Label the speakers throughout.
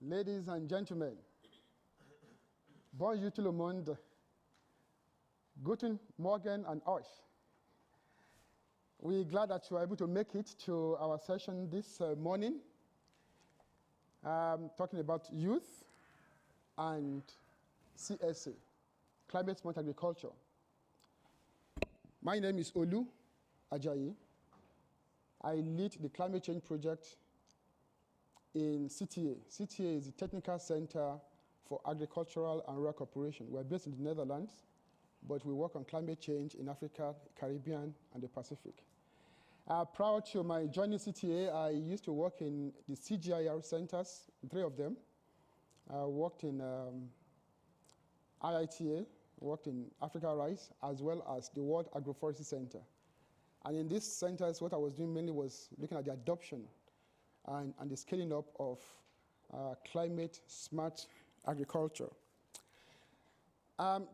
Speaker 1: ladies and gentlemen, bonjour tout le monde, guten Morgen and euch. We're glad that you are able to make it to our session this morning, talking about youth and CSA, climate smart agriculture. My name is Olu Ajayi. I lead the climate change project in CTA. CTA is the Technical Center for Agricultural and Rural Cooperation. We're based in the Netherlands, but we work on climate change in Africa, Caribbean, and the Pacific. Prior to my joining CTA, I used to work in the CGIAR centers, 3 of them. I worked in IITA, worked in Africa Rice, as well as the World Agroforestry Center. And in these centers, what I was doing mainly was looking at the adoption and the scaling up of climate smart agriculture.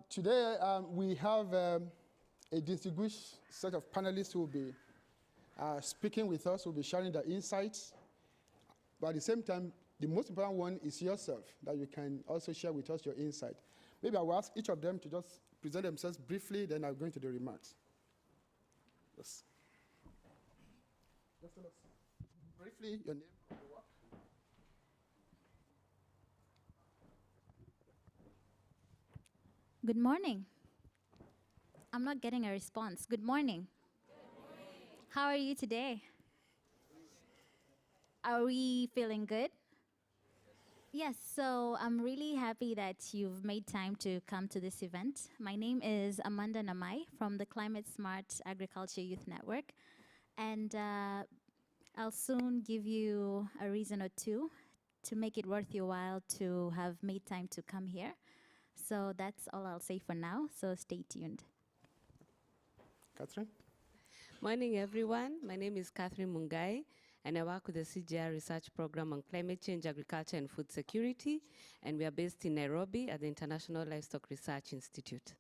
Speaker 1: Today, we have a distinguished set of panelists who will be speaking with us, who will be sharing their insights. But at the same time, the most important one is yourself, that you can also share with us your insight. Maybe I will ask each of them to just present themselves briefly, then I'll go into the remarks. Yes. Just tell us briefly your name and your work.
Speaker 2: Good morning. I'm not getting a response. Good morning.
Speaker 3: Good morning.
Speaker 2: How are you today? Are we feeling good? Yes, so I'm really happy that you've made time to come to this event. My name is Amanda Namayi from the Climate Smart Agriculture Youth Network. And I'll soon give you a reason or two to make it worth your while to have made time to come here. So that's all I'll say for now, so stay tuned.
Speaker 1: Catherine?
Speaker 3: Morning, everyone. My name is Catherine Mungai, and I work with the CGIAR research program on climate change, agriculture, and food security. And we are based in Nairobi at the International Livestock Research Institute.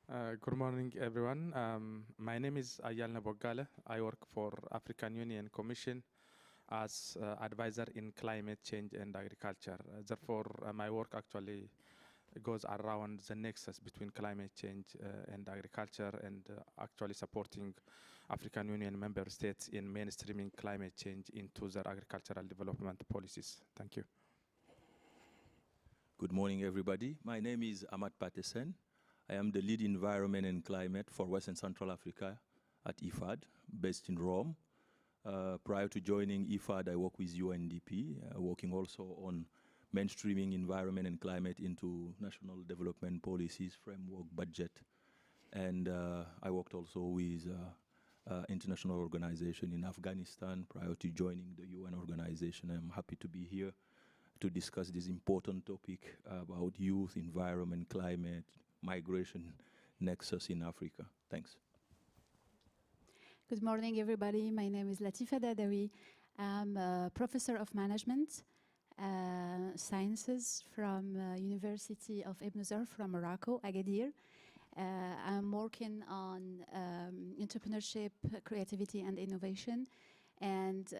Speaker 4: Good morning, everyone. My name is Ayalneh Bogale. I work for African Union Commission as advisor in climate change and agriculture. Therefore, my work actually goes around the nexus between climate change and agriculture, and actually supporting African Union member states in mainstreaming climate change into their agricultural development policies. Thank you.
Speaker 5: Good morning, everybody. My name is Amath Pathe. I am the lead environment and climate for West and Central Africa at IFAD, based in Rome. Prior to joining IFAD, I work with UNDP, working also on mainstreaming environment and climate into national development policies, framework, budget. And I worked also with international organization in Afghanistan prior to joining the UN organization. I'm happy to be here to discuss this important topic about youth, environment, climate, migration nexus in Africa. Thanks.
Speaker 6: Good morning, everybody. My name is Latifa Daadaoui. I'm a professor of management sciences from University of Ibn Zohr from Morocco, Agadir. I'm working on entrepreneurship, creativity, and innovation, and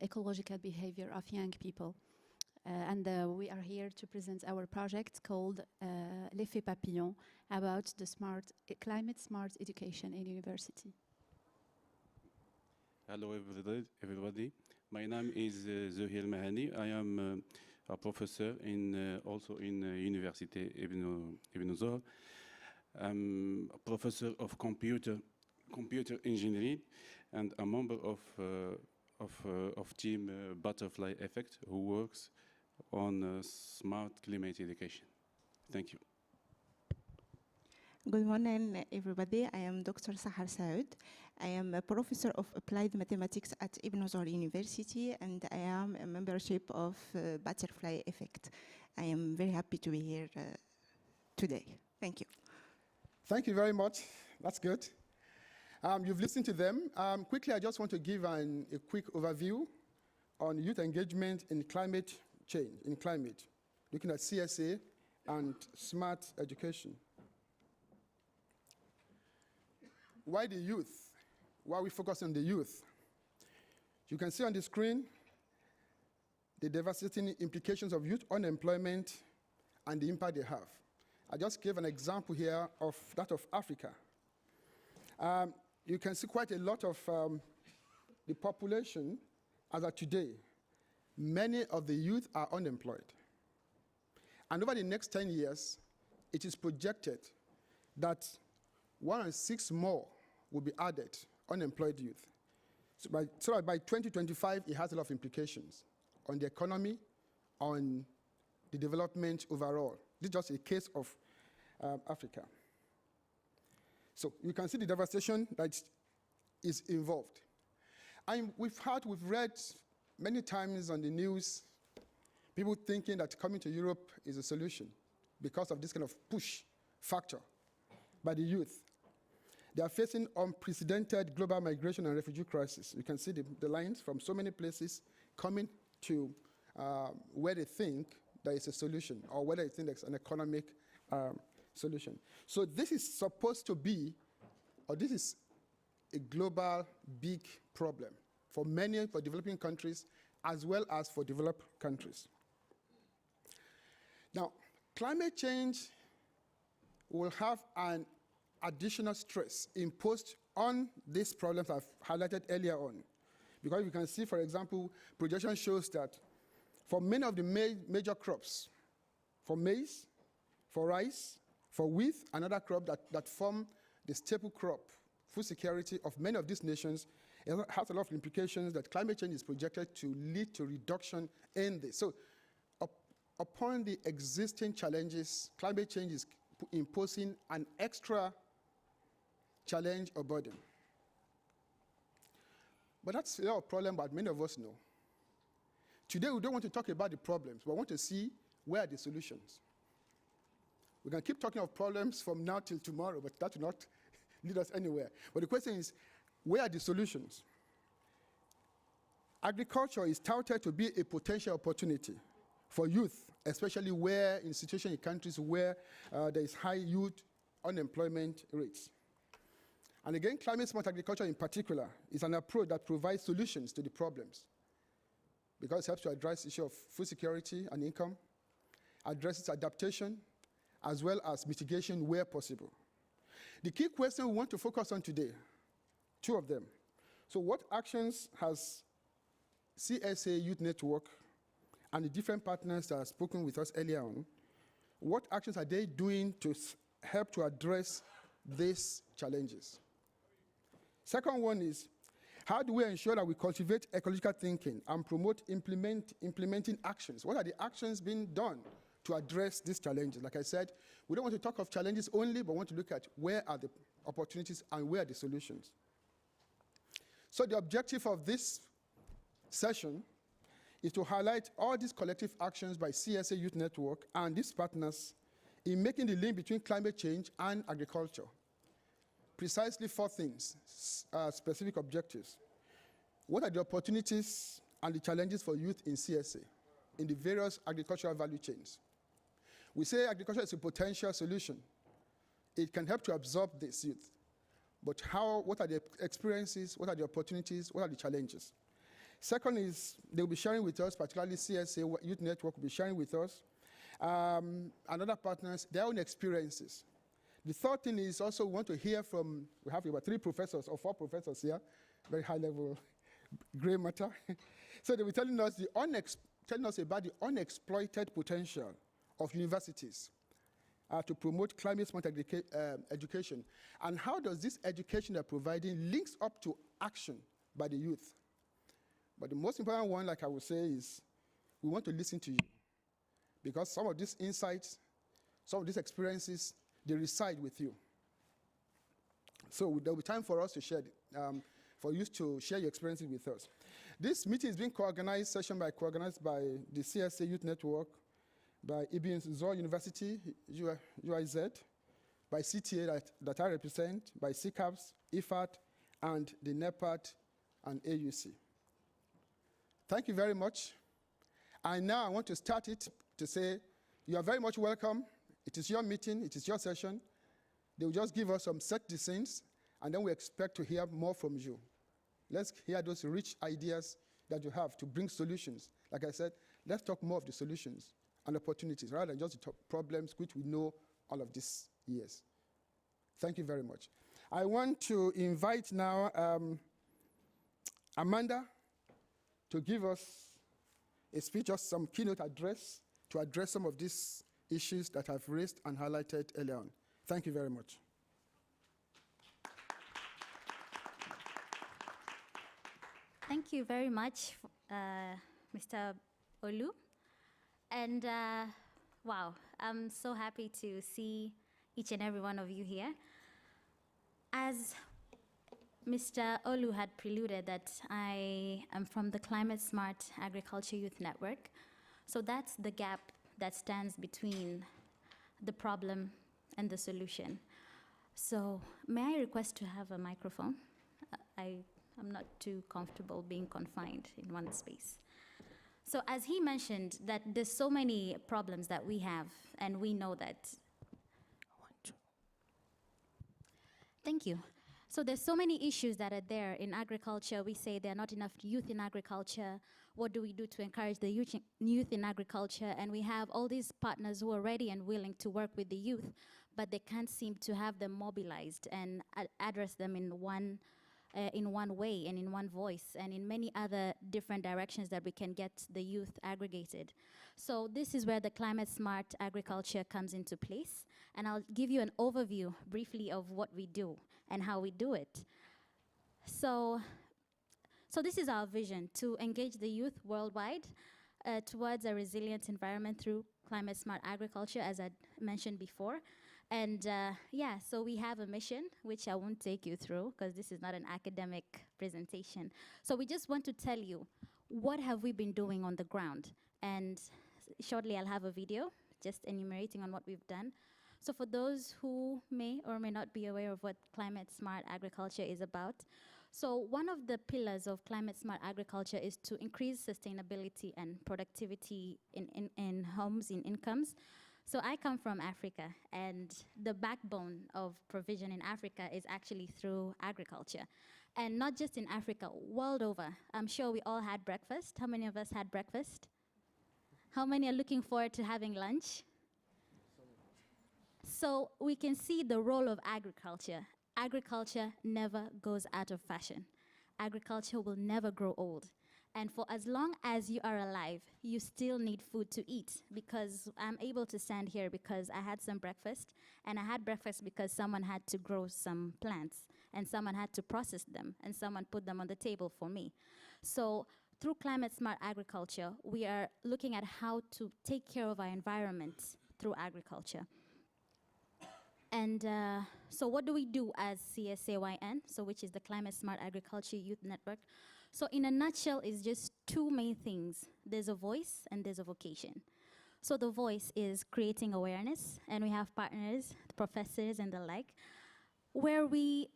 Speaker 6: ecological behavior of young people. We are here to present our project called L'Effet Papillon, about the climate smart education in university.
Speaker 7: Hello, everybody. My name is Zouhir Mahani. I am a professor also in University Ibn Zohr. I'm a professor of computer engineering and a member of team Butterfly Effect, who works on smart climate education. Thank you.
Speaker 8: Good morning, everybody. I am Dr. Sahar Saoud. I am a professor of applied mathematics at Ibn Zohr University, and I am a membership of Butterfly Effect. I am very happy to be here today. Thank you.
Speaker 1: Thank you very much. That's good. You've listened to them. Quickly, I just want to give a quick overview on youth engagement in climate change, in climate, looking at CSA and smart education. Why the youth? Why we focus on the youth? You can see on the screen the devastating implications of youth unemployment and the impact they have. I just gave an example here of that of Africa. You can see quite a lot of the population as of today. Many of the youth are unemployed. And over the next 10 years, it is projected that 1 in 6 more will be added, unemployed youth. So by 2025, it has a lot of implications on the economy, on the development overall. This is just a case of Africa. So you can see the devastation that is involved. And we've read many times on the news, people thinking that coming to Europe is a solution because of this kind of push factor by the youth. They are facing unprecedented global migration and refugee crisis. You can see the lines from so many places coming to where they think there is a solution, or whether they think there's an economic solution. So this is supposed to be, or this is a global big problem for developing countries as well as for developed countries. Now, climate change will have an additional stress imposed on these problems I've highlighted earlier on. Because you can see, for example, projection shows that for many of the major crops, for maize, for rice, for wheat, and other crops that form the staple crop, food security of many of these nations, it has a lot of implications that climate change is projected to lead to reduction in this. So upon the existing challenges, climate change is imposing an extra challenge or burden. But that's a problem that many of us know. Today, we don't want to talk about the problems, but we want to see where are the solutions. We can keep talking of problems from now till tomorrow, but that will not lead us anywhere. But the question is, where are the solutions? Agriculture is touted to be a potential opportunity for youth, especially where in situations in countries where there is high youth unemployment rates. And again, climate-smart agriculture in particular is an approach that provides solutions to the problems, because it helps to address the issue of food security and income, addresses adaptation, as well as mitigation where possible. The key question we want to focus on today, 2 of them. So what actions has CSA Youth Network and the different partners that have spoken with us earlier on, what actions are they doing to help to address these challenges? Second one is, how do we ensure that we cultivate ecological thinking and promote implementing actions? What are the actions being done to address these challenges? Like I said, we don't want to talk of challenges only, but want to look at where are the opportunities and where are the solutions. So the objective of this session is to highlight all these collective actions by CSA Youth Network and these partners in making the link between climate change and agriculture. Precisely 4 things, specific objectives. What are the opportunities and the challenges for youth in CSA, in the various agricultural value chains? We say agriculture is a potential solution. It can help to absorb this youth. But what are the experiences, what are the opportunities, what are the challenges? Second is, they'll be sharing with us, particularly CSA Youth Network will be sharing with us, and other partners, their own experiences. The third thing is also we want to hear from, we have about 3 professors or 4 professors here, very high level gray matter. So they'll be telling us about the unexploited potential of universities to promote climate-smart education, and how does this education they're providing links up to action by the youth. But the most important one, like I would say, is we want to listen to you, because some of these insights, some of these experiences, they reside with you. So there'll be time for us to share, for you to share your experiences with us. This meeting is being co-organized, co-organized by the CSA Youth Network, by Ibn Zohr University, UIZ, by CTA that I represent, by CCAFS, IFAD, and the NEPAD and AUC. Thank you very much. And now I want to start it to say, you are very much welcome. It is your meeting, it is your session. They will just give us some set the scenes, and then we expect to hear more from you. Let's hear those rich ideas that you have to bring solutions Like I said, let's talk more of the solutions and opportunities rather than just the problems which we know all of these years. Thank you very much. I want to invite now Amanda to give us a speech, just some keynote address to address some of these issues that I've raised and highlighted earlier on. Thank you very much.
Speaker 2: Thank you very much, Mr. Olu. And wow, I'm so happy to see each and every one of you here. As Mr. Olu had preluded that I am from the Climate Smart Agriculture Youth Network. So that's the gap that stands between the problem and the solution. So may I request to have a microphone? I'm not too comfortable being confined in one space. So as he mentioned, that there's so many problems that we have, and we know that. Thank you. So there's so many issues that are there in agriculture. We say there are not enough youth in agriculture. What do we do to encourage the youth in agriculture? And we have all these partners who are ready and willing to work with the youth, but they can't seem to have them mobilized and address them in one way and in one voice and in many other different directions that we can get the youth aggregated. So this is where the climate smart agriculture comes into place. And I'll give you an overview briefly of what we do and how we do it. So this is our vision, to engage the youth worldwide towards a resilient environment through climate smart agriculture, as I mentioned before. And yeah, so we have a mission, which I won't take you through because this is not an academic presentation. So we just want to tell you, what have we been doing on the ground? And shortly I'll have a video just enumerating on what we've done. So for those who may or may not be aware of what climate smart agriculture is about, so one of the pillars of climate smart agriculture is to increase sustainability and productivity in homes, in incomes. So I come from Africa, and the backbone of provision in Africa is actually through agriculture. And not just in Africa, world over. I'm sure we all had breakfast. How many of us had breakfast? How many are looking forward to having lunch? So we can see the role of agriculture. Agriculture never goes out of fashion. Agriculture will never grow old. And for as long as you are alive, you still need food to eat, because I'm able to stand here because I had some breakfast, and I had breakfast because someone had to grow some plants, and someone had to process them, and someone put them on the table for me. So through climate smart agriculture, we are looking at how to take care of our environment through agriculture. And so what do we do as CSAYN, so which is the Climate Smart Agriculture Youth Network? So in a nutshell, it's just two main things. There's a voice and there's a vocation. So the voice is creating awareness, and we have partners, professors and the like, where we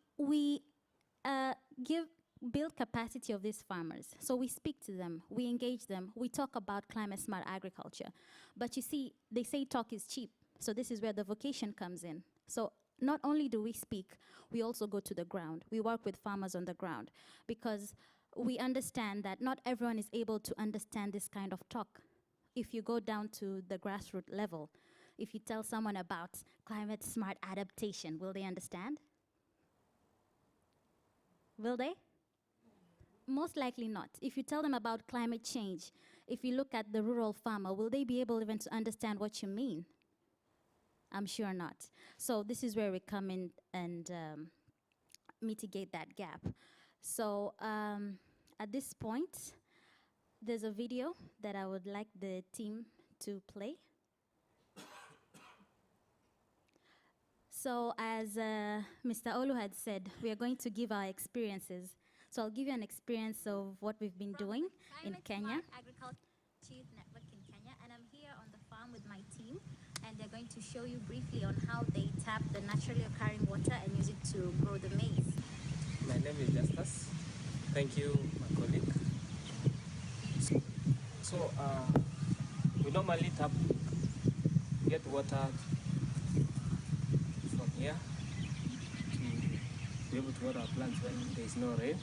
Speaker 2: build capacity of these farmers. So we speak to them, we engage them, we talk about climate smart agriculture. But you see, they say talk is cheap. So this is where the vocation comes in. So not only do we speak, we also go to the ground. We work with farmers on the ground, because we understand that not everyone is able to understand this kind of talk. If you go down to the grassroots level, if you tell someone about climate smart adaptation, will they understand? Will they? Most likely not. If you tell them about climate change, if you look at the rural farmer, will they be able even to understand what you mean? I'm sure not. So this is where we come in and mitigate that gap. So at this point, there's a video that I would like the team to play. So as Mr. Olu had said, we are going to give our experiences. So I'll give you an experience of what we've been doing in Kenya. Agriculture Youth Network in Kenya, and I'm here on the farm with my team, and they're going to show you briefly on how they tap the naturally occurring water and use it to grow the maize.
Speaker 9: My name is Justus. Thank you, my colleague. So we normally get water from here to be able to water our plants when there is no rain.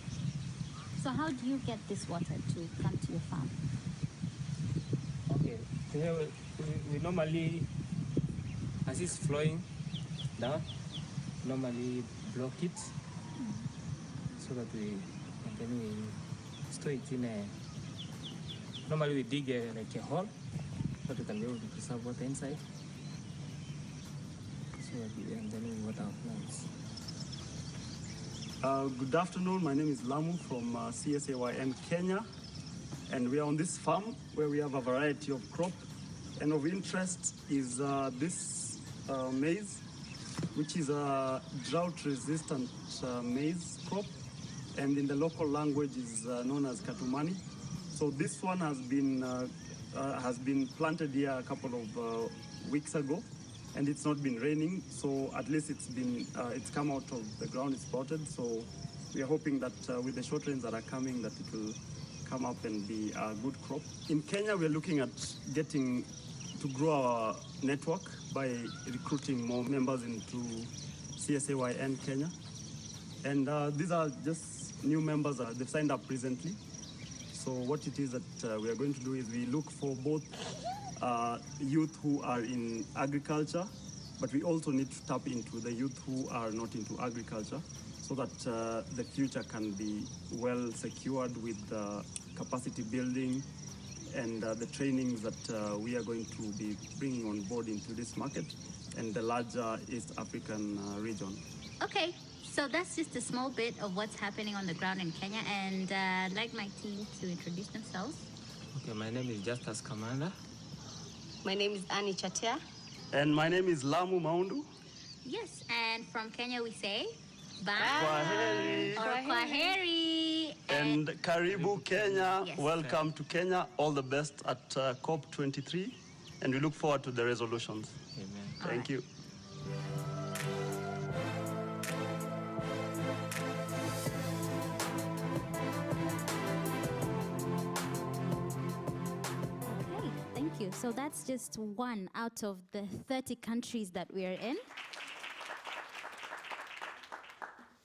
Speaker 2: So how do you get this water to come to your farm?
Speaker 9: here we normally, as it's flowing down, normally block it so that and then we store it in a, normally we dig like a hole so that we can be able to preserve water inside. So that and then we water our plants.
Speaker 10: Good afternoon, my name is Lamu from CSAYN Kenya, and we are on this farm where we have a variety of crop, and of interest is this maize, which is a drought-resistant maize crop, and in the local language is known as katumani. So this one has been planted here a couple of weeks ago, and it's not been raining, so at least it's come out of the ground, it's sprouted. So we are hoping that with the short rains that are coming, that it will come up and be a good crop. In Kenya, we're looking at getting to grow our network by recruiting more members into CSAYN Kenya. And these are just new members, they've signed up recently. So what it is that we are going to do is we look for both youth who are in agriculture, but we also need to tap into the youth who are not into agriculture so that the future can be well secured with capacity building and the trainings that we are going to be bringing on board into this market and the larger East African region.
Speaker 2: Okay, so that's just a small bit of what's happening on the ground in Kenya, and I'd like my team to introduce themselves.
Speaker 9: Okay, my name is Justus Kamanda.
Speaker 11: My name is Annie Chatia.
Speaker 10: And my name is Lamu Maundu.
Speaker 2: Yes, and from Kenya we say
Speaker 10: Kwaheri.
Speaker 2: or Kwaheri.
Speaker 10: And Karibu Kenya.
Speaker 2: Yes.
Speaker 10: Welcome to Kenya. All the best at COP23. And we look forward to the resolutions.
Speaker 9: Amen.
Speaker 10: Thank you.
Speaker 2: Okay, thank you. So that's just one out of the 30 countries that we are in.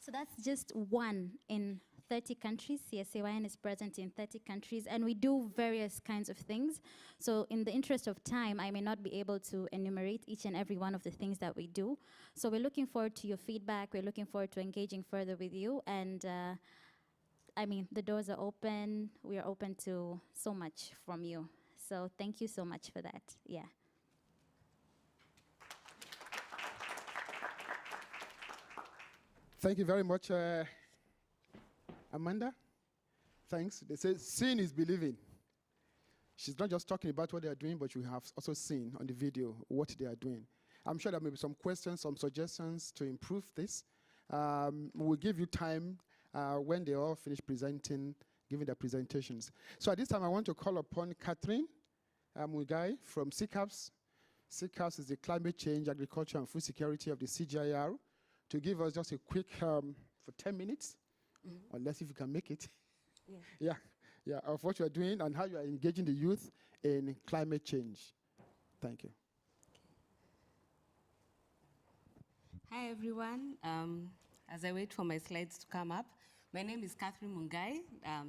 Speaker 2: So that's just one in 30 countries. CSAYN is present in 30 countries, and we do various kinds of things. So in the interest of time, I may not be able to enumerate each and every one of the things that we do. So we're looking forward to your feedback. We're looking forward to engaging further with you. And I mean, the doors are open. We are open to so much from you. So thank you so much for that. Yeah.
Speaker 1: Thank you very much, Amanda. Thanks. They say seeing is believing. She's not just talking about what they are doing, but you have also seen on the video what they are doing. I'm sure there may be some questions, some suggestions to improve this. We'll give you time when they all finish presenting, giving their presentations. So at this time, I want to call upon Catherine Mungai from CCAFS. CCAFS is the Climate Change, Agriculture and Food Security of the CGIAR, to give us just a quick, for 10 minutes, unless if you can make it. Yeah, of what you are doing and how you are engaging the youth in climate change. Thank you.
Speaker 3: Hi, everyone. As I wait for my slides to come up, my name is Catherine Mungai,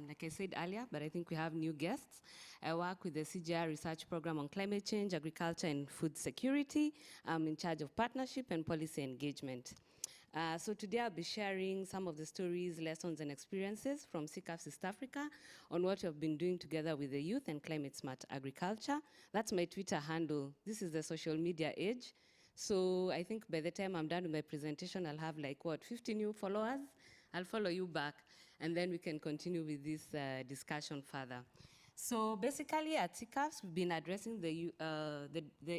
Speaker 3: like I said earlier, but I think we have new guests. I work with the CGIAR research program on climate change, agriculture, and food security. I'm in charge of partnership and policy engagement. So today I'll be sharing some of the stories, lessons, and experiences from CCAFS East Africa on what we've been doing together with the youth and climate smart agriculture. That's my Twitter handle. This is the social media age. So I think by the time I'm done with my presentation, I'll have like, 50 new followers? I'll follow you back, and then we can continue with this discussion further. So basically at CCAFS, we've been addressing the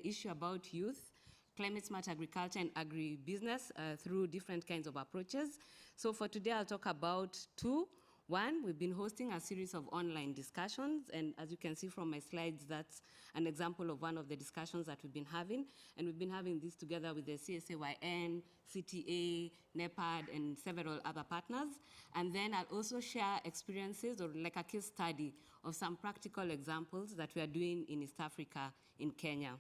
Speaker 3: issue about youth, climate smart agriculture and agribusiness through different kinds of approaches. So for today, I'll talk about two. One, we've been hosting a series of online discussions, and as you can see from my slides, that's an example of one of the discussions that we've been having, and we've been having this together with the CSAYN, CTA, NEPAD, and several other partners. And then I'll also share experiences or like a case study of some practical examples that we are doing in East Africa, in Kenya.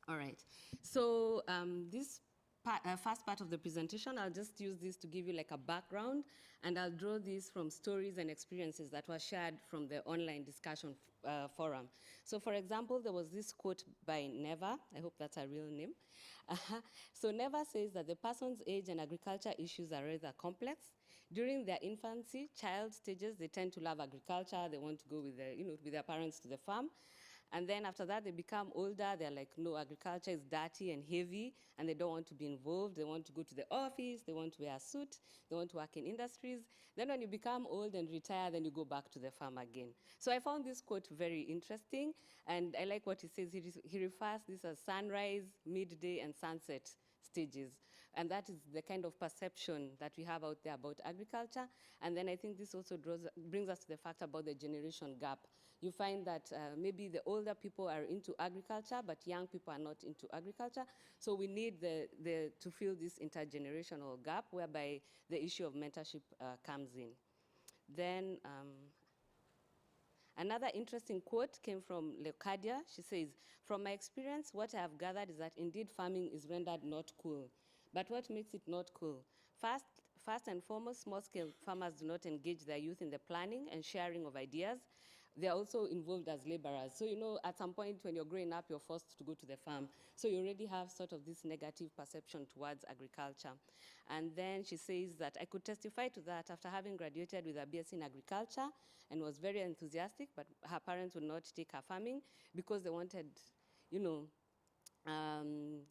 Speaker 3: All right. So this first part of the presentation. I'll just use this to give you like a background, and I'll draw this from stories and experiences that were shared from the online discussion forum. So for example, there was this quote by Neva. I hope that's a real name. So Neva says that the person's age and agriculture issues are rather complex. During their infancy, child stages, they tend to love agriculture. They want to go with with their parents to the farm. And then after that, they become older. They're like, no, agriculture is dirty and heavy, and they don't want to be involved. They want to go to the office. They want to wear a suit. They want to work in industries. Then when you become old and retire, then you go back to the farm again. So I found this quote very interesting, and I like what he says. He refers this as sunrise, midday, and sunset stages. And that is the kind of perception that we have out there about agriculture. And then I think this also brings us to the fact about the generation gap. You find that maybe the older people are into agriculture, but young people are not into agriculture. So we need to fill this intergenerational gap whereby the issue of mentorship comes in. Then another interesting quote came from Leocadia. She says, "From my experience, what I have gathered is that indeed farming is rendered not cool. But what makes it not cool? First and foremost, small-scale farmers do not engage their youth in the planning and sharing of ideas. They're also involved as laborers. So, at some point when you're growing up, you're forced to go to the farm. So you already have sort of this negative perception towards agriculture." And then she says that, "I could testify to that after having graduated with a BSc in agriculture and was very enthusiastic, but her parents would not take her farming because they wanted,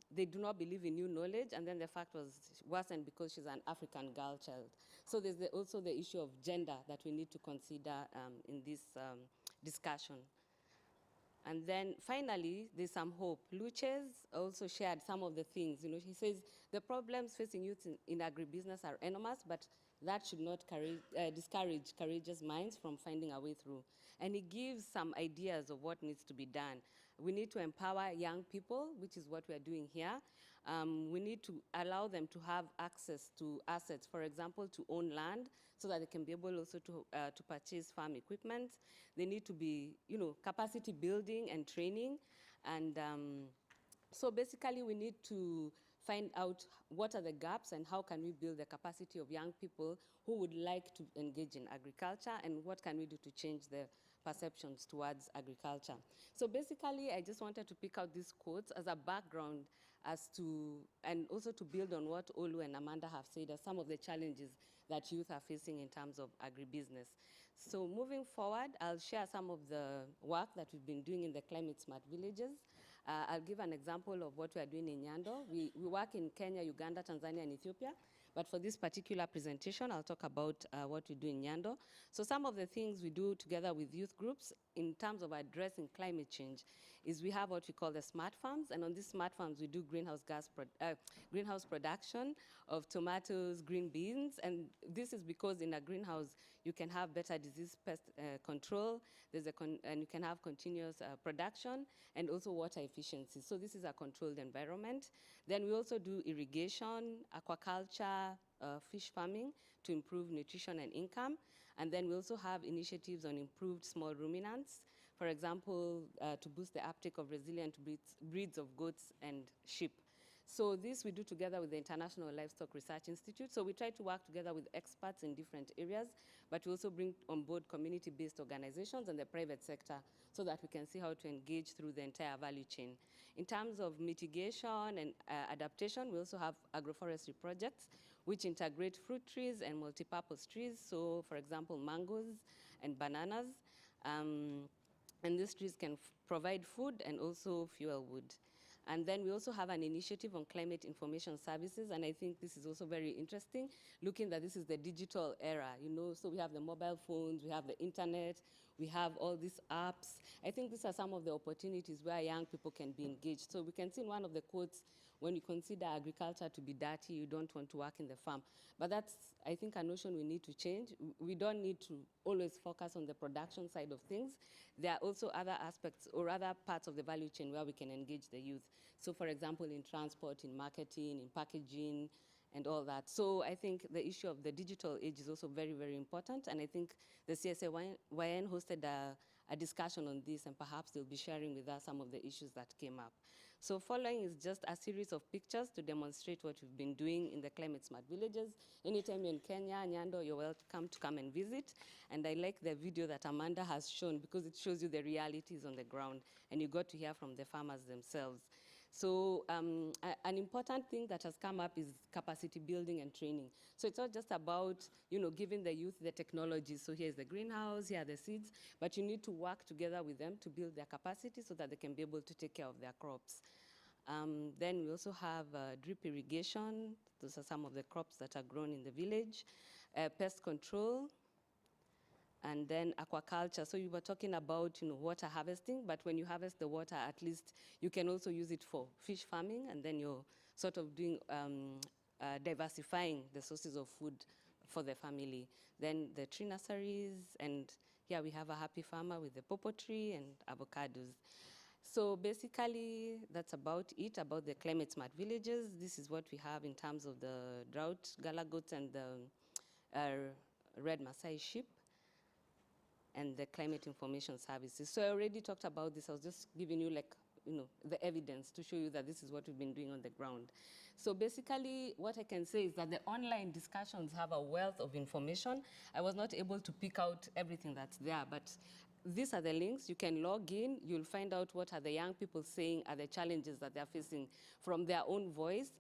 Speaker 3: they do not believe in new knowledge, and then the fact was worsened because she's an African girl child." So there's also the issue of gender that we need to consider in this discussion. And then finally, there's some hope. Luces also shared some of the things. He says, "The problems facing youth in agribusiness are enormous, but that should not discourage courageous minds from finding a way through." And he gives some ideas of what needs to be done. We need to empower young people, which is what we're doing here. We need to allow them to have access to assets, for example, to own land, so that they can be able also to purchase farm equipment. They need to be, capacity building and training. And so basically we need to find out what are the gaps and how can we build the capacity of young people who would like to engage in agriculture, and what can we do to change the perceptions towards agriculture. So basically, I just wanted to pick out these quotes as a background and also to build on what Olu and Amanda have said as some of the challenges that youth are facing in terms of agribusiness. So moving forward, I'll share some of the work that we've been doing in the climate smart villages. I'll give an example of what we are doing in Nyando. We work in Kenya, Uganda, Tanzania, and Ethiopia. But for this particular presentation, I'll talk about what we do in Nyando. So some of the things we do together with youth groups in terms of addressing climate change is we have what we call the smart farms. And on these smart farms, we do greenhouse production of tomatoes, green beans. And this is because in a greenhouse, you can have better disease pest control, and you can have continuous production, and also water efficiency. So this is a controlled environment. Then we also do irrigation, aquaculture, fish farming to improve nutrition and income. And then we also have initiatives on improved small ruminants, for example, to boost the uptake of resilient breeds of goats and sheep. So this we do together with the International Livestock Research Institute. So we try to work together with experts in different areas, but we also bring on board community-based organizations and the private sector so that we can see how to engage through the entire value chain. In terms of mitigation and adaptation, we also have agroforestry projects which integrate fruit trees and multipurpose trees. So for example, mangoes and bananas. And these trees can provide food and also fuel wood. And then we also have an initiative on climate information services, and I think this is also very interesting, looking that this is the digital era, so we have the mobile phones, we have the internet, we have all these apps. I think these are some of the opportunities where young people can be engaged. So we can see in one of the quotes, when you consider agriculture to be dirty, you don't want to work in the farm. But that's, I think, a notion we need to change. We don't need to always focus on the production side of things. There are also other aspects or other parts of the value chain where we can engage the youth. So for example, in transport, in marketing, in packaging, and all that. So I think the issue of the digital age is also very, very important. And I think the CSAYN hosted a discussion on this, and perhaps they'll be sharing with us some of the issues that came up. So following is just a series of pictures to demonstrate what we've been doing in the climate smart villages. Anytime you're in Kenya, Nyando, you're welcome to come and visit. And I like the video that Amanda has shown because it shows you the realities on the ground and you got to hear from the farmers themselves. So an important thing that has come up is capacity building and training. So it's not just about, giving the youth the technology. So here's the greenhouse, here are the seeds, but you need to work together with them to build their capacity so that they can be able to take care of their crops. Then we also have drip irrigation. Those are some of the crops that are grown in the village. Pest control. And then aquaculture. So you were talking about, water harvesting, but when you harvest the water, at least you can also use it for fish farming, and then you're sort of doing diversifying the sources of food for the family. Then the tree nurseries, and here we have a happy farmer with the popo tree and avocados. So basically, that's about it, about the climate smart villages. This is what we have in terms of the drought gala goats and the red Maasai sheep, and the climate information services. So I already talked about this. I was just giving you the evidence to show you that this is what we've been doing on the ground. So basically, what I can say is that the online discussions have a wealth of information. I was not able to pick out everything that's there, but these are the links. You can log in. You'll find out what are the young people saying are the challenges that they're facing from their own voice,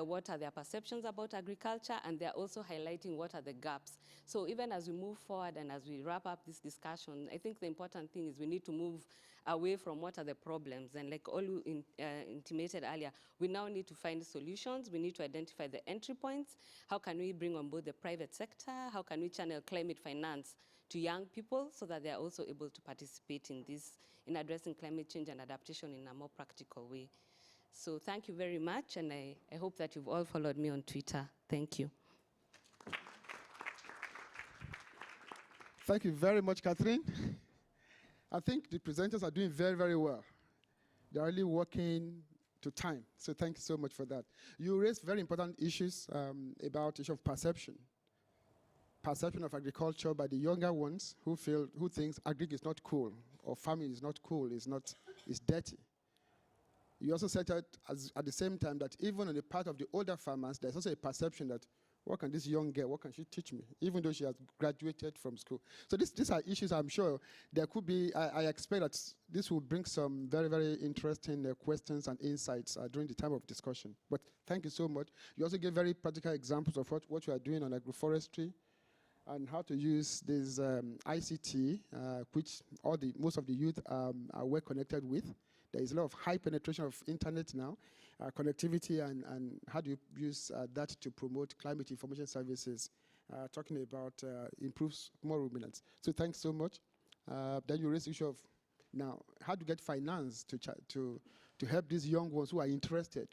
Speaker 3: what are their perceptions about agriculture, and they're also highlighting what are the gaps. So even as we move forward and as we wrap up this discussion, I think the important thing is we need to move away from what are the problems. And like all you intimated earlier, we now need to find solutions. We need to identify the entry points. How can we bring on board the private sector? How can we channel climate finance to young people so that they are also able to participate in this, in addressing climate change and adaptation in a more practical way. So thank you very much, and I hope that you've all followed me on Twitter. Thank you.
Speaker 1: Thank you very much, Catherine. I think the presenters are doing very, very well. They're really working to time, so thank you so much for that. You raised very important issues about issue of perception of agriculture by the younger ones who thinks agric is not cool, or farming is not cool, it's dirty. You also said that at the same time that even on the part of the older farmers, there's also a perception that, what can this young girl, what can she teach me, even though she has graduated from school? So these are issues I'm sure there could be, I expect that this will bring some very, very interesting questions and insights during the time of discussion. But thank you so much. You also gave very practical examples of what you are doing on agroforestry, and how to use this ICT, which most of the youth are well connected with. There is a lot of high penetration of internet now, connectivity, and how do you use that to promote climate information services, talking about improve small ruminants. So thanks so much. Then you raise the issue of, now, how to get finance to help these young ones who are interested,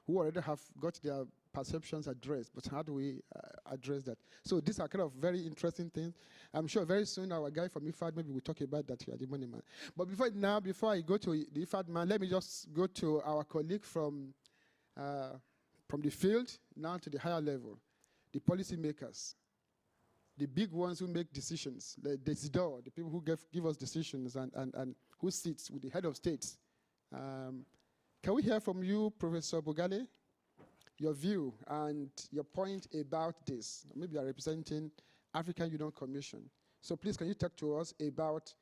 Speaker 1: who already have got their perceptions addressed, but how do we address that? So these are kind of very interesting things. I'm sure very soon our guy from IFAD, maybe we'll talk about that here, the money man. But before I go to the IFAD man, let me just go to our colleague from the field, now to the higher level, the policymakers, the big ones who make decisions, the Zohr, the people who give us decisions and who sits with the head of states. Can we hear from you, Professor Bogale? Your view and your point about this. Maybe you are representing African Union Commission. So please, can you talk to us about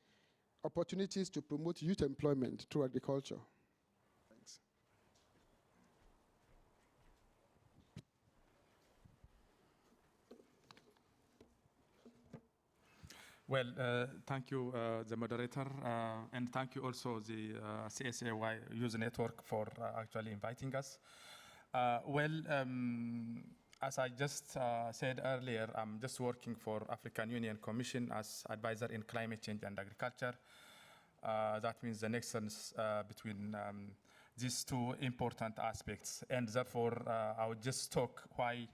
Speaker 1: opportunities to promote youth employment through agriculture? Thanks.
Speaker 4: Well, thank you, the moderator, and thank you also the CSAY user network for actually inviting us. As I just said earlier, I'm just working for African Union Commission as advisor in climate change and agriculture. That means the nexus between these two important aspects. And therefore, I would just talk why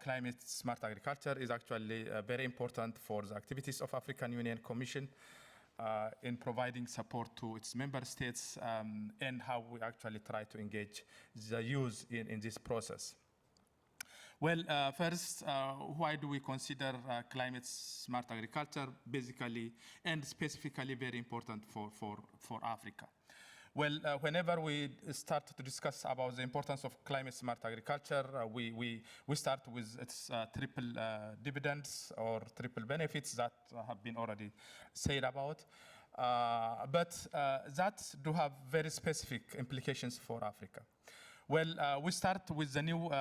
Speaker 4: climate smart agriculture is actually very important for the activities of African Union Commission in providing support to its member states and how we actually try to engage the youth in this process. Well, first, why do we consider climate smart agriculture basically and specifically very important for Africa? Well, whenever we start to discuss about the importance of climate-smart agriculture, we start with its triple dividends or triple benefits that have been already said about. But that do have very specific implications for Africa. Well, we start with the new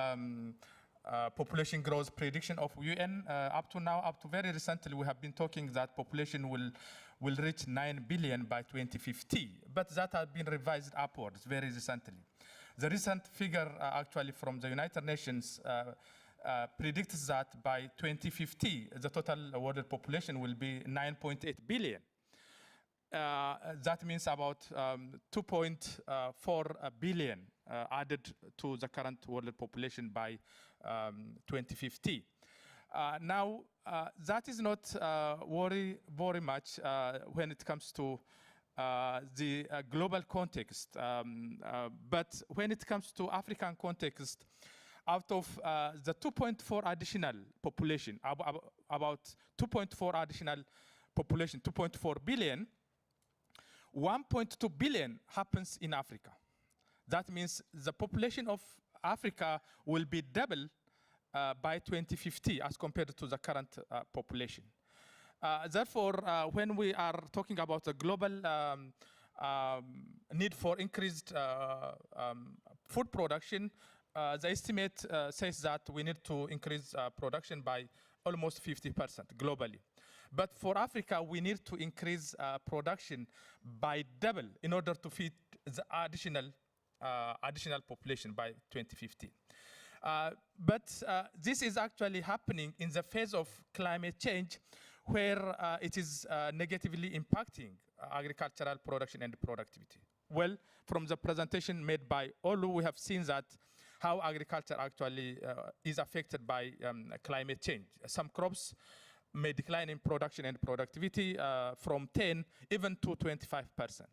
Speaker 4: population growth prediction of UN. Up to now, up to very recently, we have been talking that population will reach 9 billion by 2050, but that has been revised upwards very recently. The recent figure actually from the United Nations predicts that by 2050, the total world population will be 9.8 billion. That means about 2.4 billion added to the current world population by 2050. Now, that is not worry very much when it comes to the global context. But when it comes to African context, out of the 2.4 additional population, about 2.4 additional population, 2.4 billion, 1.2 billion happens in Africa. That means the population of Africa will be double by 2050 as compared to the current population. Therefore, when we are talking about the global need for increased food production, the estimate says that we need to increase production by almost 50% globally. But for Africa, we need to increase production by double in order to feed the additional population by 2050. But this is actually happening in the phase of climate change, where it is negatively impacting agricultural production and productivity. Well, from the presentation made by Olu, we have seen that how agriculture actually is affected by climate change. Some crops may decline in production and productivity from 10 even to 25%.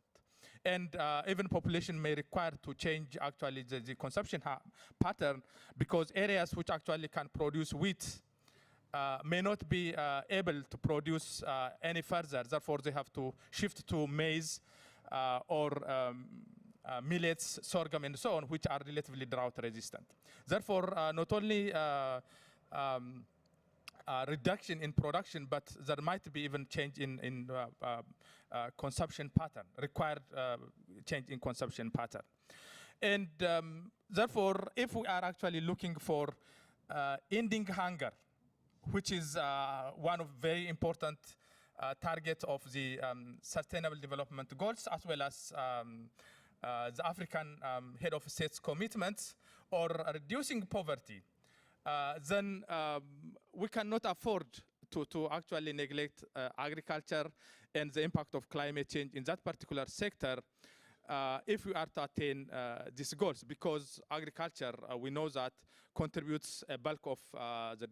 Speaker 4: And even population may require to change actually the consumption pattern, because areas which actually can produce wheat may not be able to produce any further. Therefore, they have to shift to maize or millets, sorghum, and so on, which are relatively drought resistant. Therefore, not only reduction in production, but there might be even change in consumption pattern, required change in consumption pattern. And therefore, if we are actually looking for ending hunger, which is one of very important target of the Sustainable Development Goals, as well as the African Head of State's commitments, or reducing poverty, then we cannot afford to actually neglect agriculture and the impact of climate change in that particular sector if we are to attain these goals, because agriculture, we know that contributes a bulk of the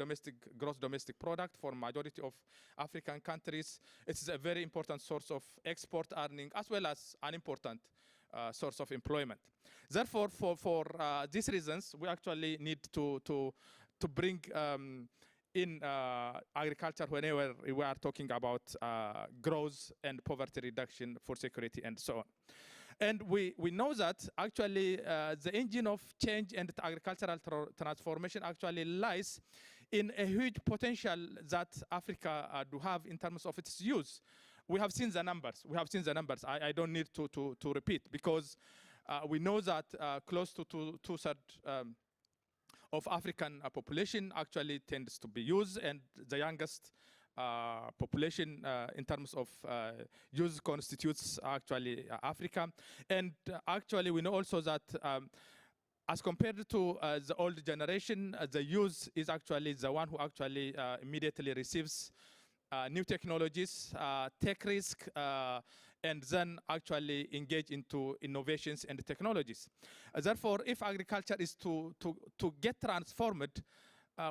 Speaker 4: gross domestic product for majority of African countries. It's a very important source of export earning, as well as an important source of employment. Therefore, for these reasons, we actually need to bring in agriculture whenever we are talking about growth and poverty reduction, food security, and so on. And we know that actually the engine of change and agricultural transformation actually lies in a huge potential that Africa do have in terms of its use. We have seen the numbers. I don't need to repeat, because we know that close to two-thirds of African population actually tends to be used, and the youngest population in terms of use constitutes actually Africa. And actually we know also that as compared to the old generation, the youth is actually the one who actually immediately receives new technologies, take risk, and then actually engage into innovations and technologies. Therefore, if agriculture is to get transformed,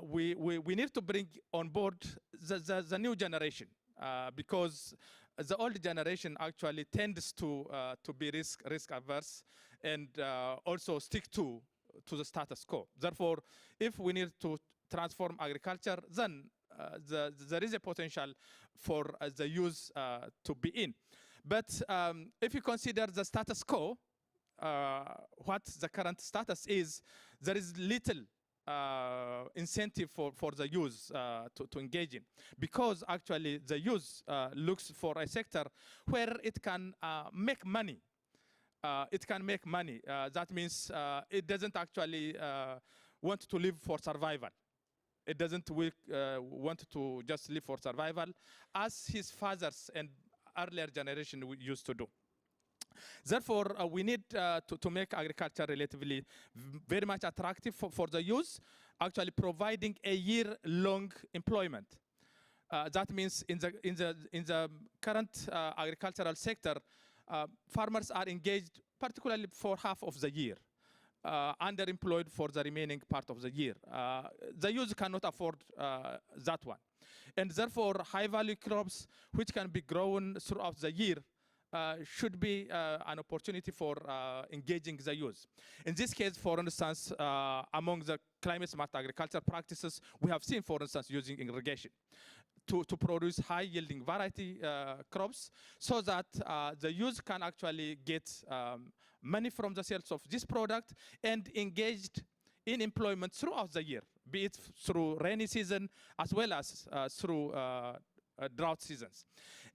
Speaker 4: we need to bring on board the new generation, because the old generation actually tends to be risk averse and also stick to the status quo. Therefore, if we need to transform agriculture, then there is a potential for the youth to be in. But if you consider the status quo, what the current status is, there is little incentive for the youth to engage in, because actually the youth looks for a sector where it can make money. It can make money. That means it doesn't actually want to live for survival. It doesn't want to just live for survival, as his fathers and earlier generation used to do. Therefore, we need to make agriculture relatively very much attractive for the youth, actually providing a year-long employment. That means in the current agricultural sector, farmers are engaged particularly for half of the year, underemployed for the remaining part of the year. The youth cannot afford that one. And therefore, high-value crops which can be grown throughout the year should be an opportunity for engaging the youth. In this case, for instance, among the climate-smart agriculture practices, we have seen, for instance, using irrigation to produce high-yielding variety crops, so that the youth can actually get money from the sales of this product and engaged in employment throughout the year, be it through rainy season as well as through drought seasons.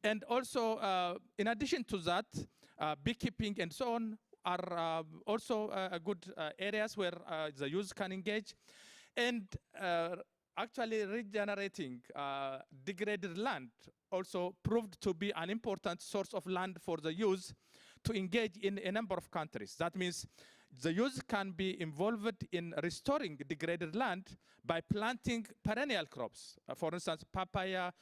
Speaker 4: And also, in addition to that, beekeeping and so on are also good areas where the youth can engage. And actually regenerating degraded land also proved to be an important source of land for the youth to engage in a number of countries. That means the youth can be involved in restoring degraded land by planting perennial crops, for instance, papaya,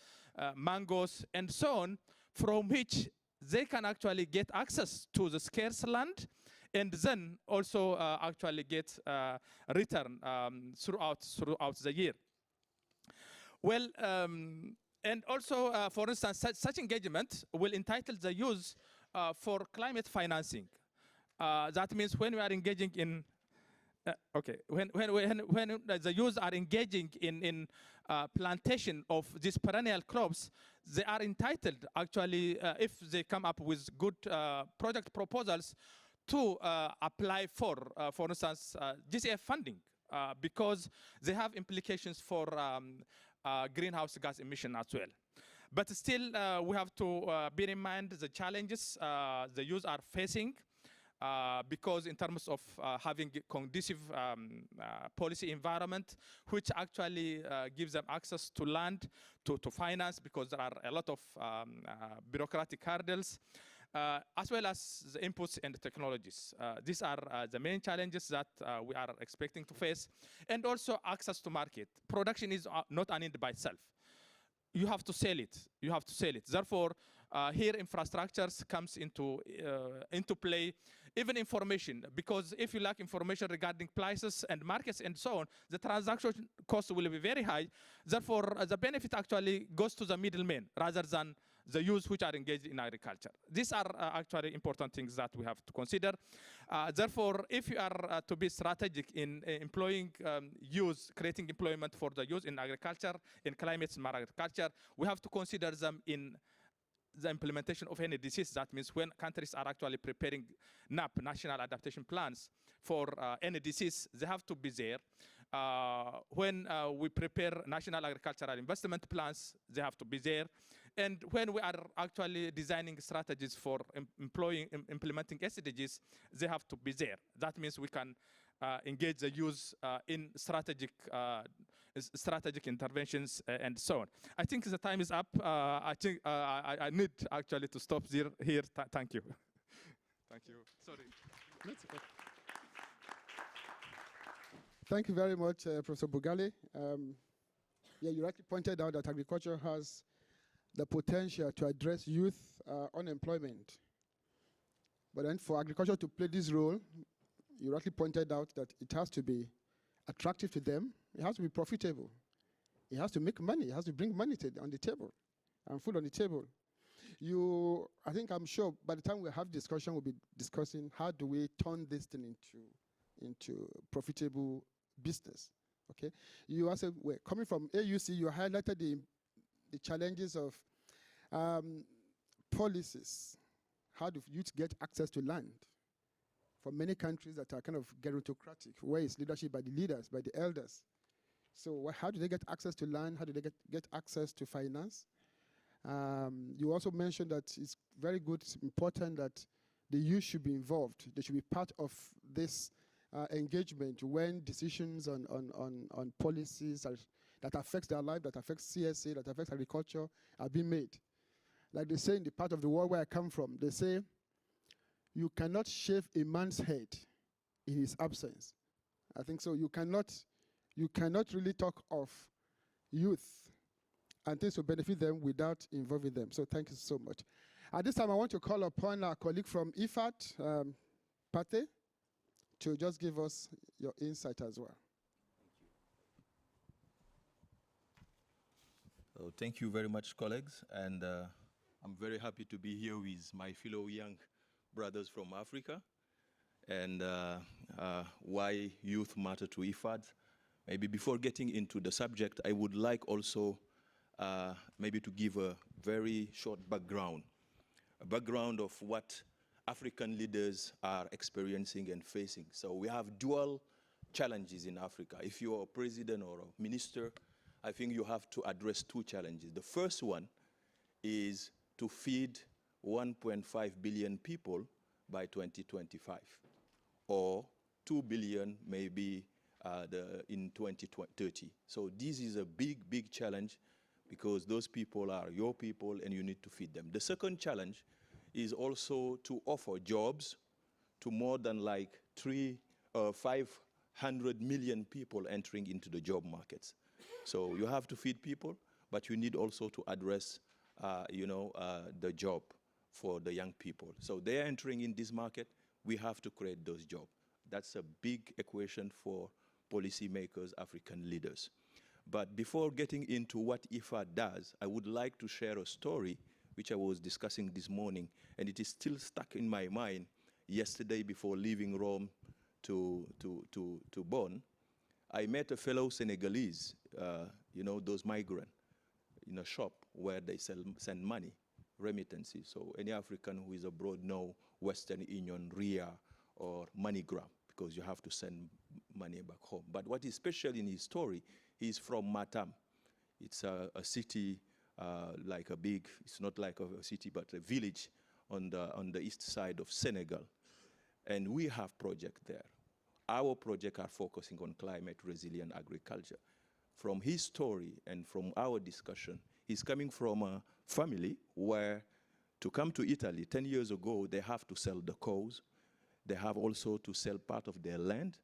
Speaker 4: mangoes, and so on, from which they can actually get access to the scarce land, and then also actually get return throughout the year. Well, and also, for instance, such engagement will entitle the youth for climate financing. That means when we are engaging in, when the youth are engaging in plantation of these perennial crops, they are entitled, actually, if they come up with good project proposals, to apply for instance, GCF funding, because they have implications for greenhouse gas emission as well. But still, we have to bear in mind the challenges the youth are facing, because in terms of having a conducive policy environment, which actually gives them access to land, to finance, because there are a lot of bureaucratic hurdles, as well as the inputs and the technologies. These are the main challenges that we are expecting to face. And also access to market. Production is not an end by itself. You have to sell it. You have to sell it. Therefore, here infrastructures comes into play, even information, because if you lack information regarding prices and markets and so on, the transaction cost will be very high. Therefore, the benefit actually goes to the middlemen rather than the youth which are engaged in agriculture. These are actually important things that we have to consider. Therefore, if you are to be strategic in employing youth, creating employment for the youth in agriculture, in climate-smart agriculture, we have to consider them in the implementation of any disease. That means when countries are actually preparing NAP, National Adaptation Plans, for any disease, they have to be there. When we prepare National Agricultural Investment Plans, they have to be there. And when we are actually designing strategies for implementing SDGs, they have to be there. That means we can engage the youth in strategic interventions and so on. I think the time is up. I think I need actually to stop here. Thank you. Thank you. Sorry.
Speaker 1: Thank you very much, Professor Bwalya. Yeah, you rightly pointed out that agriculture has the potential to address youth unemployment. But then for agriculture to play this role, you rightly pointed out that it has to be attractive to them. It has to be profitable. It has to make money. It has to bring money on the table and food on the table. I'm sure by the time we have discussion, we'll be discussing how do we turn this thing into profitable business. Okay. You also, coming from AUC, you highlighted the challenges of policies. How do youth get access to land? for many countries that are kind of gerontocratic, where it's leadership by the leaders, by the elders. So how do they get access to land? How do they get access to finance? You also mentioned that it's very good, it's important that the youth should be involved. They should be part of this engagement when decisions on policies that affects their life, that affects CSA, that affects agriculture are being made. Like they say in the part of the world where I come from, they say, you cannot shave a man's head in his absence. I think so. You cannot really talk of youth and things will benefit them without involving them. So thank you so much. At this time, I want to call upon our colleague from IFAD, Pathe, to just give us your insight as well.
Speaker 5: Thank you very much, colleagues. And I'm very happy to be here with my fellow young brothers from Africa and why youth matter to IFAD. Maybe before getting into the subject, I would like also maybe to give a very short background, a background of what African leaders are experiencing and facing. So we have dual challenges in Africa. If you are a president or a minister, I think you have to address two challenges. The first one is to feed 1.5 billion people by 2025, or 2 billion maybe in 2030. So this is a big, big challenge because those people are your people and you need to feed them. The second challenge is also to offer jobs to more than like 500 million people entering into the job markets. So you have to feed people, but you need also to address the job for the young people. So they are entering in this market, we have to create those jobs. That's a big equation for policymakers, African leaders. But before getting into what IFAD does, I would like to share a story which I was discussing this morning, and it is still stuck in my mind. Yesterday, before leaving Rome to Bonn, I met a fellow Senegalese, those migrants, in a shop where they send money, remittances. So any African who is abroad know Western Union, DREA, or MoneyGram, because you have to send money back home. But what is special in his story, he's from Matam. It's a city like a big, it's not like a city, but a village on the east side of Senegal. And we have projects there. Our projects are focusing on climate resilient agriculture. From his story and from our discussion, he's coming from a family where to come to Italy 10 years ago, they have to sell the cows. They have also to sell part of their land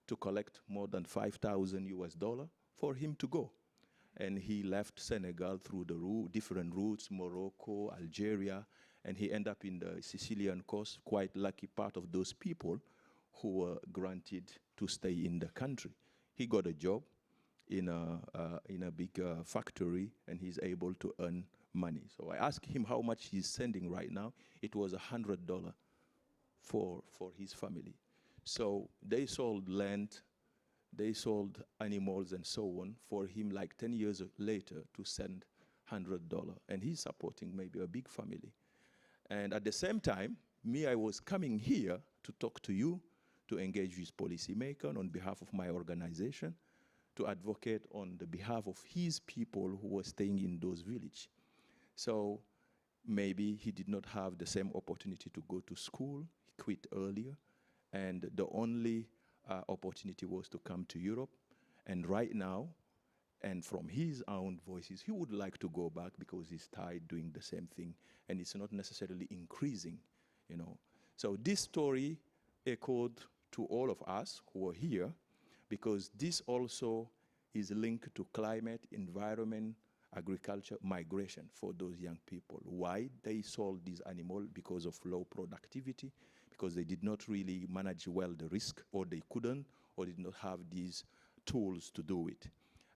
Speaker 5: to collect more than $5,000 for him to go. And he left Senegal through the different routes, Morocco, Algeria, and he ended up in the Sicilian coast, quite lucky part of those people who were granted to stay in the country. He got a job in a big factory, and he's able to earn money. So I asked him how much he's sending right now. It was $100 for his family. So they sold land, they sold animals and so on for him like 10 years later to send $100. And he's supporting maybe a big family. And at the same time, I was coming here to talk to you, to engage with policymakers on behalf of my organization, to advocate on the behalf of his people who were staying in those villages. So maybe he did not have the same opportunity to go to school, he quit earlier, and the only opportunity was to come to Europe. And right now, and from his own voices, he would like to go back because he's tired doing the same thing, and it's not necessarily increasing, So this story echoed to all of us who are here, because this also is linked to climate, environment, agriculture, migration for those young people. Why they sold these animals? Because of low productivity, because they did not really manage well the risk, or they couldn't, or did not have these tools to do it.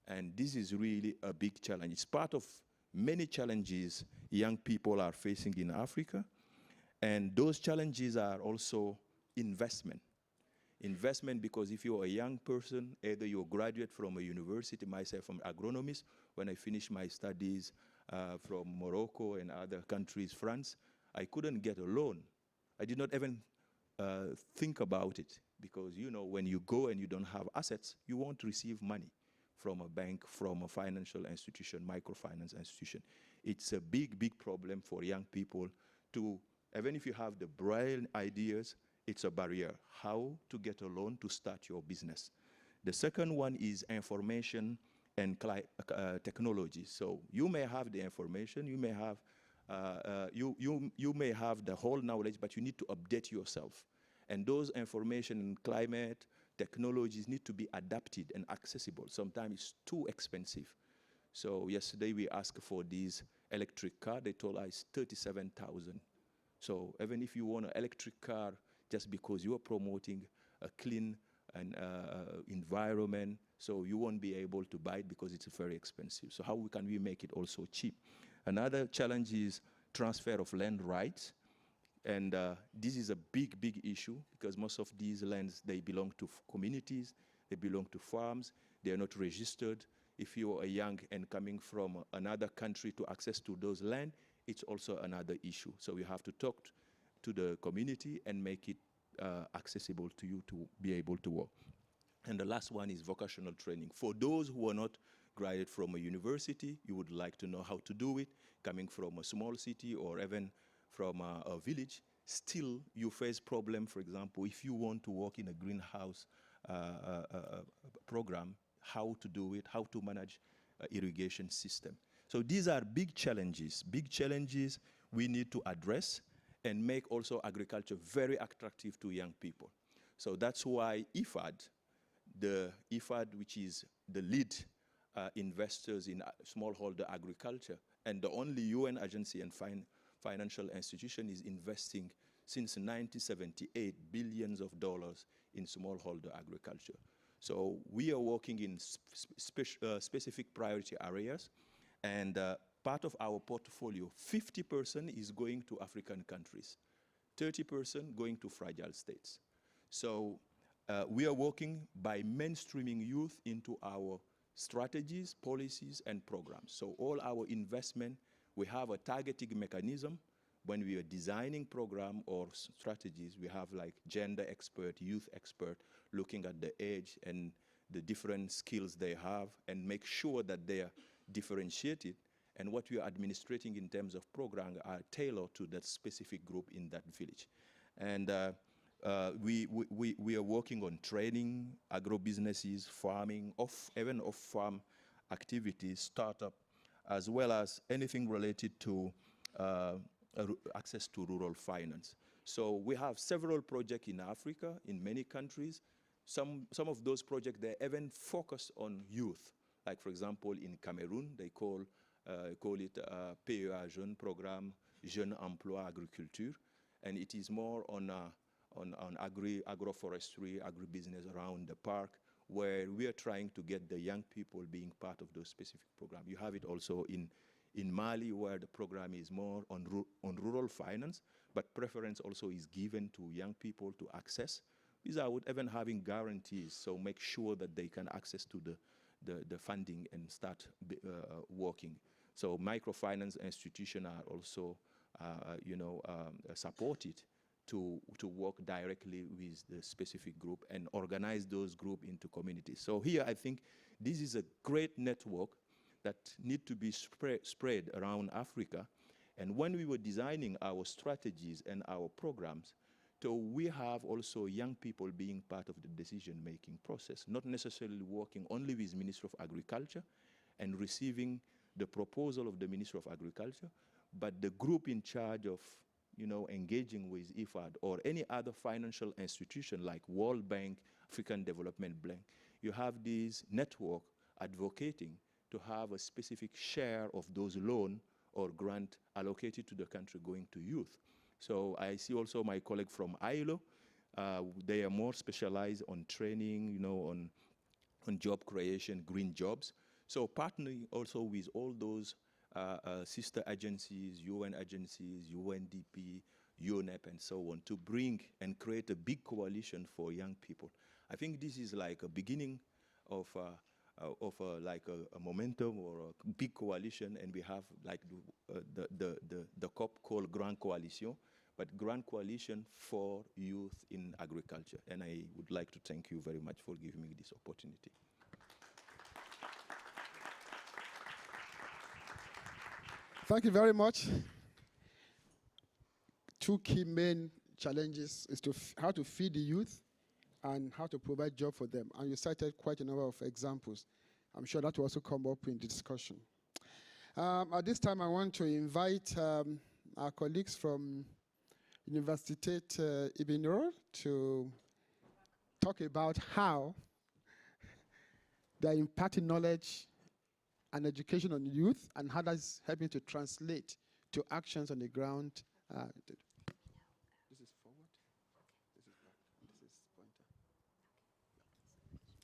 Speaker 5: And this is really a big challenge. It's part of many challenges young people are facing in Africa. And those challenges are also investment. Investment, because if you're a young person, either you graduate from a university, myself I'm an agronomist, when I finished my studies from Morocco and other countries, France, I couldn't get a loan. I did not even think about it, because you know when you go and you don't have assets, you won't receive money from a bank, from a financial institution, microfinance institution. It's a big, big problem for young people to, even if you have the brilliant ideas, it's a barrier, how to get a loan to start your business. The second one is information and technology. So you may have the information, you may have you may have the whole knowledge, but you need to update yourself. And those information and climate technologies need to be adapted and accessible. Sometimes it's too expensive. So yesterday we asked for this electric car. They told us 37,000. So even if you want an electric car, just because you are promoting a clean environment, so you won't be able to buy it because it's very expensive. So how can we make it also cheap? Another challenge is transfer of land rights. And this is a big, big issue because most of these lands, they belong to communities, they belong to farms, they are not registered. If you are young and coming from another country to access to those land, it's also another issue. So you have to talk to the community and make it accessible to you to be able to work. And the last one is vocational training. For those who are not graduated from a university, you would like to know how to do it, coming from a small city or even from a village, still you face problem. For example, if you want to work in a greenhouse program, how to do it, how to manage irrigation system. So these are big challenges we need to address and make also agriculture very attractive to young people. So that's why IFAD, which is the lead investors in smallholder agriculture and the only UN agency and financial institution, is investing since 1978 billions of dollars in smallholder agriculture. So we are working in specific priority areas, and part of our portfolio, 50% is going to African countries, 30% going to fragile states. So we are working by mainstreaming youth into our strategies, policies, and programs. So all our investment, we have a targeting mechanism. When we are designing program or strategies, we have like gender expert, youth expert, looking at the age and the different skills they have and make sure that they are differentiated. And what we are administrating in terms of program are tailored to that specific group in that village. And we are working on training agro-businesses, farming, even off-farm activities, startup, as well as anything related to access to rural finance. So we have several projects in Africa, in many countries. Some of those projects, they even focus on youth. Like, for example, in Cameroon, they call it PEA Jeune Programme Jeune Emploi Agriculture, and it is more on agroforestry, agribusiness around the park, where we are trying to get the young people being part of those specific programs. You have it also in Mali, where the program is more on rural finance, but preference also is given to young people to access without even having guarantees, so make sure that they can access to the funding and start working. So microfinance institutions are also supported to work directly with the specific group and organize those groups into communities. So here I think this is a great network that need to be spread around Africa. And when we were designing our strategies and our programs, so we have also young people being part of the decision-making process, not necessarily working only with Ministry of Agriculture and receiving the proposal of the Ministry of Agriculture, but the group in charge of engaging with IFAD or any other financial institution like World Bank, African Development Bank. You have this network advocating to have a specific share of those loan or grant allocated to the country going to youth. So I see also my colleague from ILO, they are more specialized on training, on job creation, green jobs. So partnering also with all those sister agencies, UN agencies, UNDP, UNEP, and so on, to bring and create a big coalition for young people. I think this is like a beginning of a momentum or a big coalition, and we have like the COP called Grand Coalition, but Grand Coalition for Youth in Agriculture. And I would like to thank you very much for giving me this opportunity.
Speaker 1: Thank you very much. Two key main challenges is how to feed the youth and how to provide job for them. And you cited quite a number of examples. I'm sure that will also come up in the discussion. At this time, I want to invite our colleagues from Universiteit Ibn Zohr to talk about how they're imparting knowledge and education on youth and how that's helping to translate to actions on the ground. This is forward. This is back. This is pointer.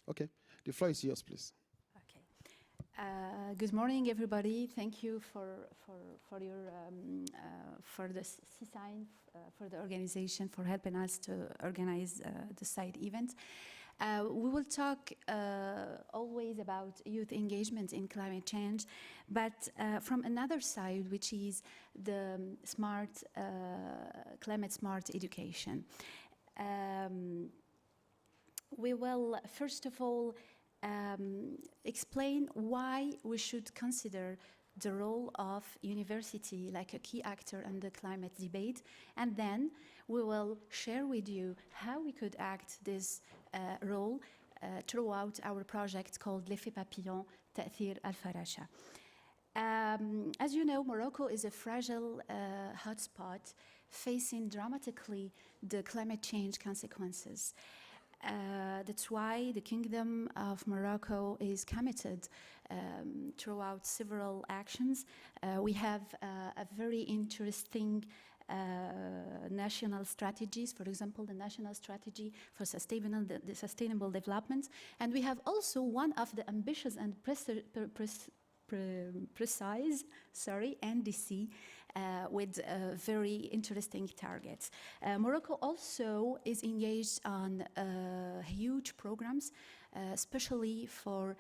Speaker 1: Okay, the floor is yours, please.
Speaker 6: Okay. Good morning, everybody. Thank you for your for the CSAYN, for the organization, for helping us to organize the side event. We will talk always about youth engagement in climate change, but from another side, which is the smart, climate smart education. We will, first of all, explain why we should consider the role of university like a key actor in the climate debate, and then we will share with you how we could act this role throughout our project called L'effet Papillon, تأثير الفراشة. As you know, Morocco is a fragile hotspot facing dramatically the climate change consequences. That's why the Kingdom of Morocco is committed throughout several actions. We have a very interesting national strategies, for example, the National Strategy for Sustainable Development. And we have also one of the ambitious and precise NDC with very interesting targets. Morocco also is engaged on huge programs, especially for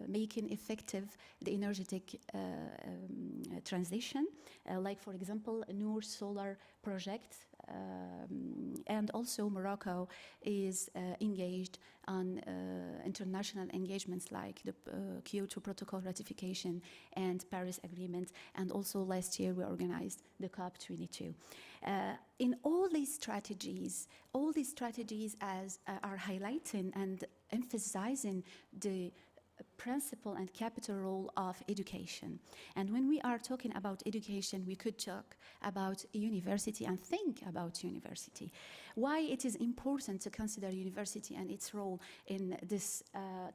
Speaker 6: making effective the energetic transition, like for example, a Noor solar project, and also Morocco is engaged on international engagements like the Kyoto Protocol ratification and Paris Agreement, and also last year we organized the COP22. In all these strategies as are highlighting and emphasizing the principal and capital role of education. And when we are talking about education, we could talk about university and think about university. Why it is important to consider university and its role in this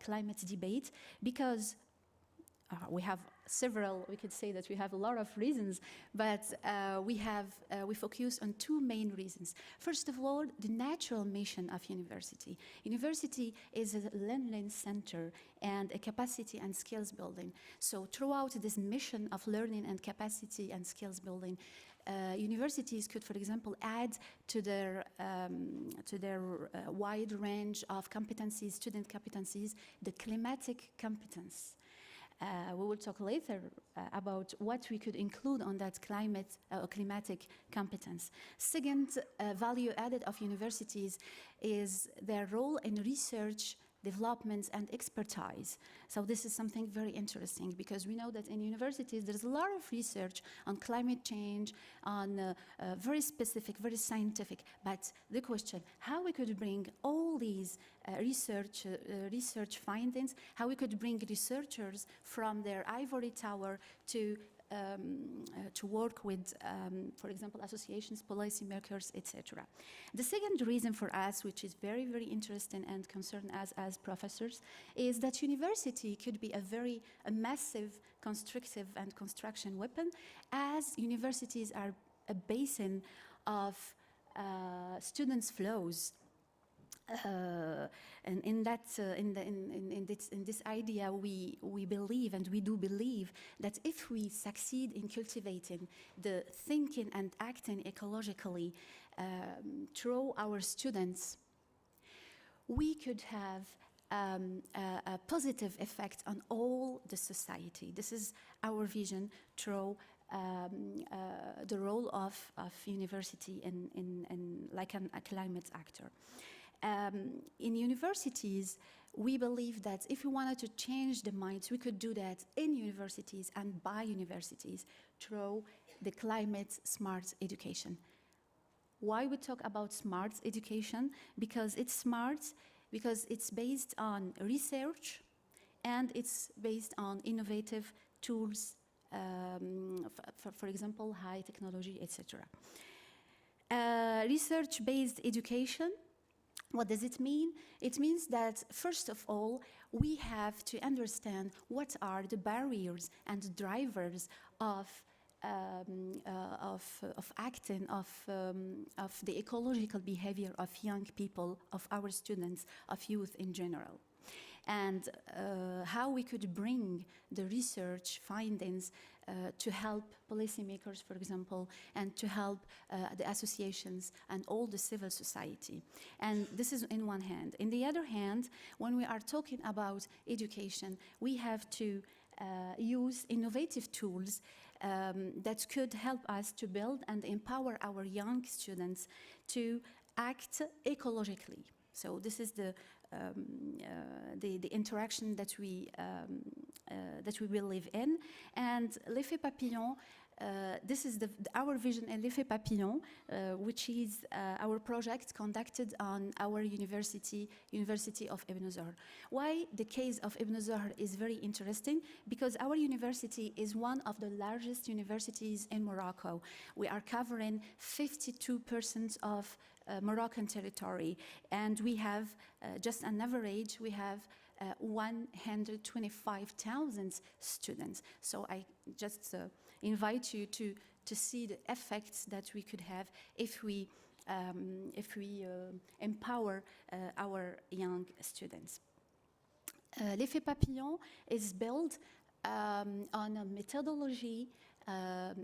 Speaker 6: climate debate? Because we have several, we could say that we have a lot of reasons, but we focus on two main reasons. First of all, the natural mission of university. University is a learning center and a capacity and skills building. So throughout this mission of learning and capacity and skills building, universities could, for example, add to their wide range of competencies, student competencies, the climatic competence. We will talk later about what we could include on that climatic competence. Second, value added of universities is their role in research, development, and expertise. So this is something very interesting because we know that in universities there's a lot of research on climate change, on very specific, very scientific, but the question, how we could bring all these research findings, how we could bring researchers from their ivory tower to work with, for example, associations, policymakers, etc. The second reason for us, which is very, very interesting and concern us as professors, is that university could be a massive constructive and construction weapon, as universities are a basin of students' flows. And in this idea, we believe, and we do believe, that if we succeed in cultivating the thinking and acting ecologically through our students, we could have a positive effect on all the society. This is our vision through the role of university in like a climate actor. In universities, we believe that if we wanted to change the minds, we could do that in universities and by universities through the climate smart education. Why we talk about smart education? Because it's smart, because it's based on research and it's based on innovative tools, for example, high technology, etc. Research-based education, what does it mean? It means that, first of all, we have to understand what are the barriers and drivers of acting, of the ecological behavior of young people, of our students, of youth in general. And how we could bring the research findings to help policymakers, for example, and to help the associations and all the civil society. And this is in one hand. In the other hand, when we are talking about education, we have to use innovative tools that could help us to build and empower our young students to act ecologically. So this is the interaction that we will live in. And l'effet papillon, this is our vision in l'effet papillon, which is our project conducted on our University of Ibn Zohr. Why the case of Ibn Zohr is very interesting? Because our university is one of the largest universities in Morocco. We are covering 52% of Moroccan territory, and we have, just on average, we have 125,000 students. So I just invite you to see the effects that we could have if we empower our young students. L'effet papillon is built on a methodology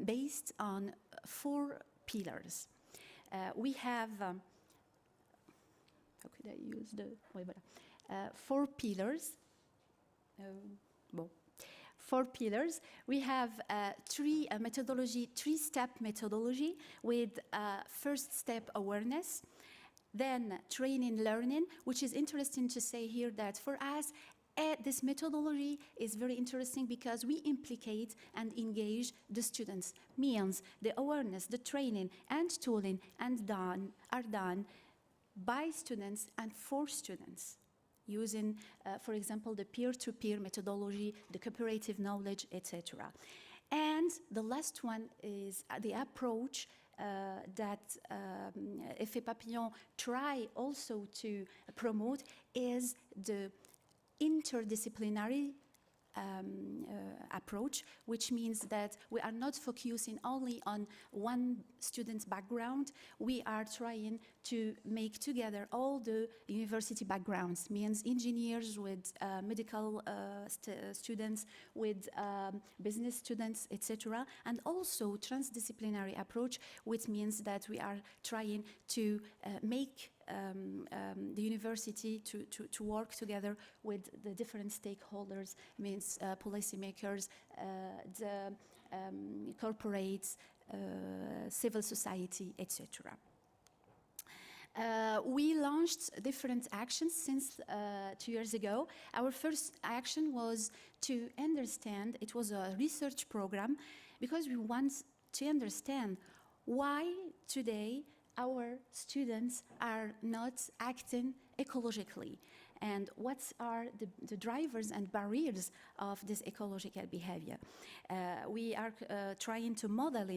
Speaker 6: based on 4 pillars. We have, how could I use the, 4 pillars. 4 pillars. We have 3-step methodology with first step awareness, then training learning, which is interesting to say here that for us, this methodology is very interesting because we implicate and engage the students. Means the awareness, the training and tooling are done by students and for students, using, for example, the peer-to-peer methodology, the cooperative knowledge, etc. And the last one is the approach that Effet Papillon try also to promote is the interdisciplinary approach, which means that we are not focusing only on one student's background. We are trying to make together all the university backgrounds, means engineers with medical students, with business students, etc. And also transdisciplinary approach, which means that we are trying to make the university to work together with the different stakeholders, means policymakers, the corporates, civil society, etc. We launched different actions since 2 years ago. Our first action was to understand, it was a research program, because we want to understand why today our students are not acting ecologically, and what are the drivers and barriers of this ecological behavior. We are trying to model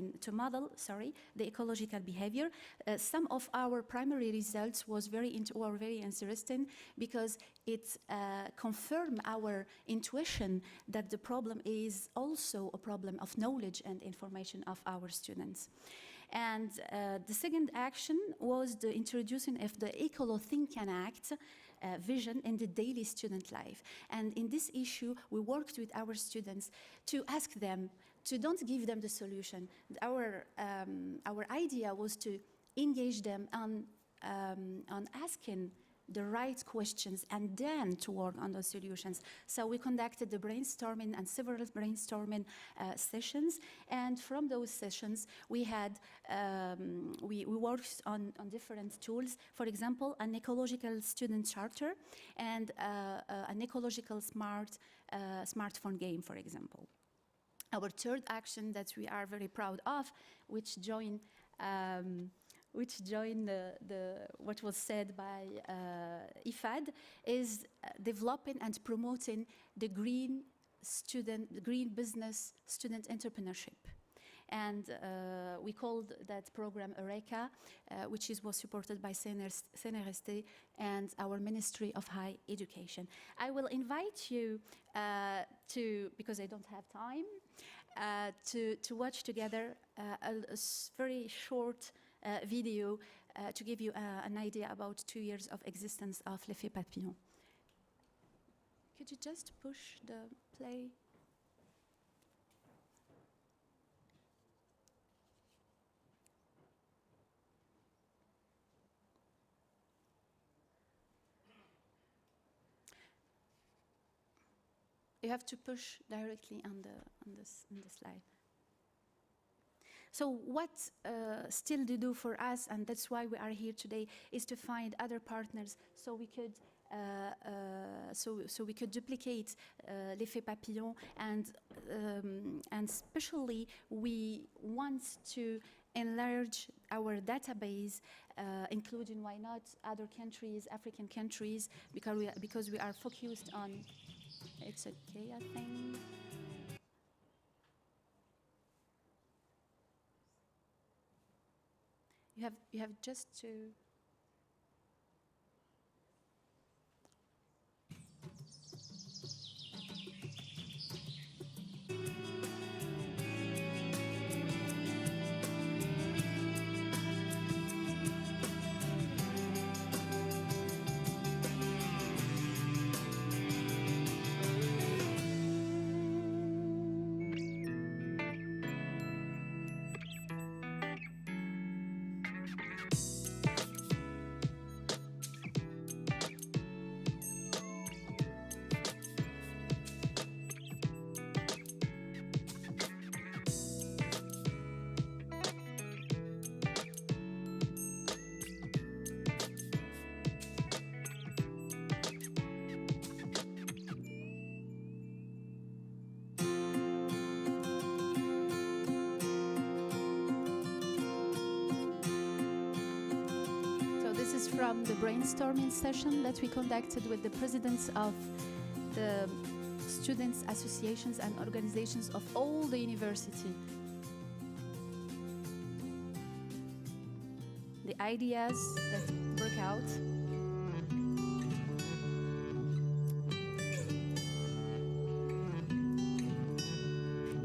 Speaker 6: the ecological behavior. Some of our primary results were very interesting because it confirmed our intuition that the problem is also a problem of knowledge and information of our students. And the second action was the introducing of the Ecolo Think and Act vision in the daily student life. And in this issue, we worked with our students to ask them, to don't give them the solution. Our idea was to engage them on asking the right questions and then to work on those solutions. So we conducted the brainstorming and several brainstorming sessions, and from those sessions we had we worked on different tools. For example, an ecological student charter and an ecological smartphone game, for example. Our third action that we are very proud of, which joined what was said by IFAD, is developing and promoting the green business student entrepreneurship. And we called that program Eureka, which was supported by Sene and our Ministry of Higher Education. I will invite you because I don't have time, to watch together a very short video to give you an idea about 2 years of existence of l'effet Papillon. Could you just push the play? You have to push directly on the slide. So what still to do for us, and that's why we are here today, is to find other partners so we could so we could duplicate l'effet Papillon, and especially we want to enlarge our database, including, why not, other countries, African countries, because we are focused on. It's okay, I think. You have just to. From the brainstorming session that we conducted with the presidents of the students' associations and organizations of all the university. The ideas that work out.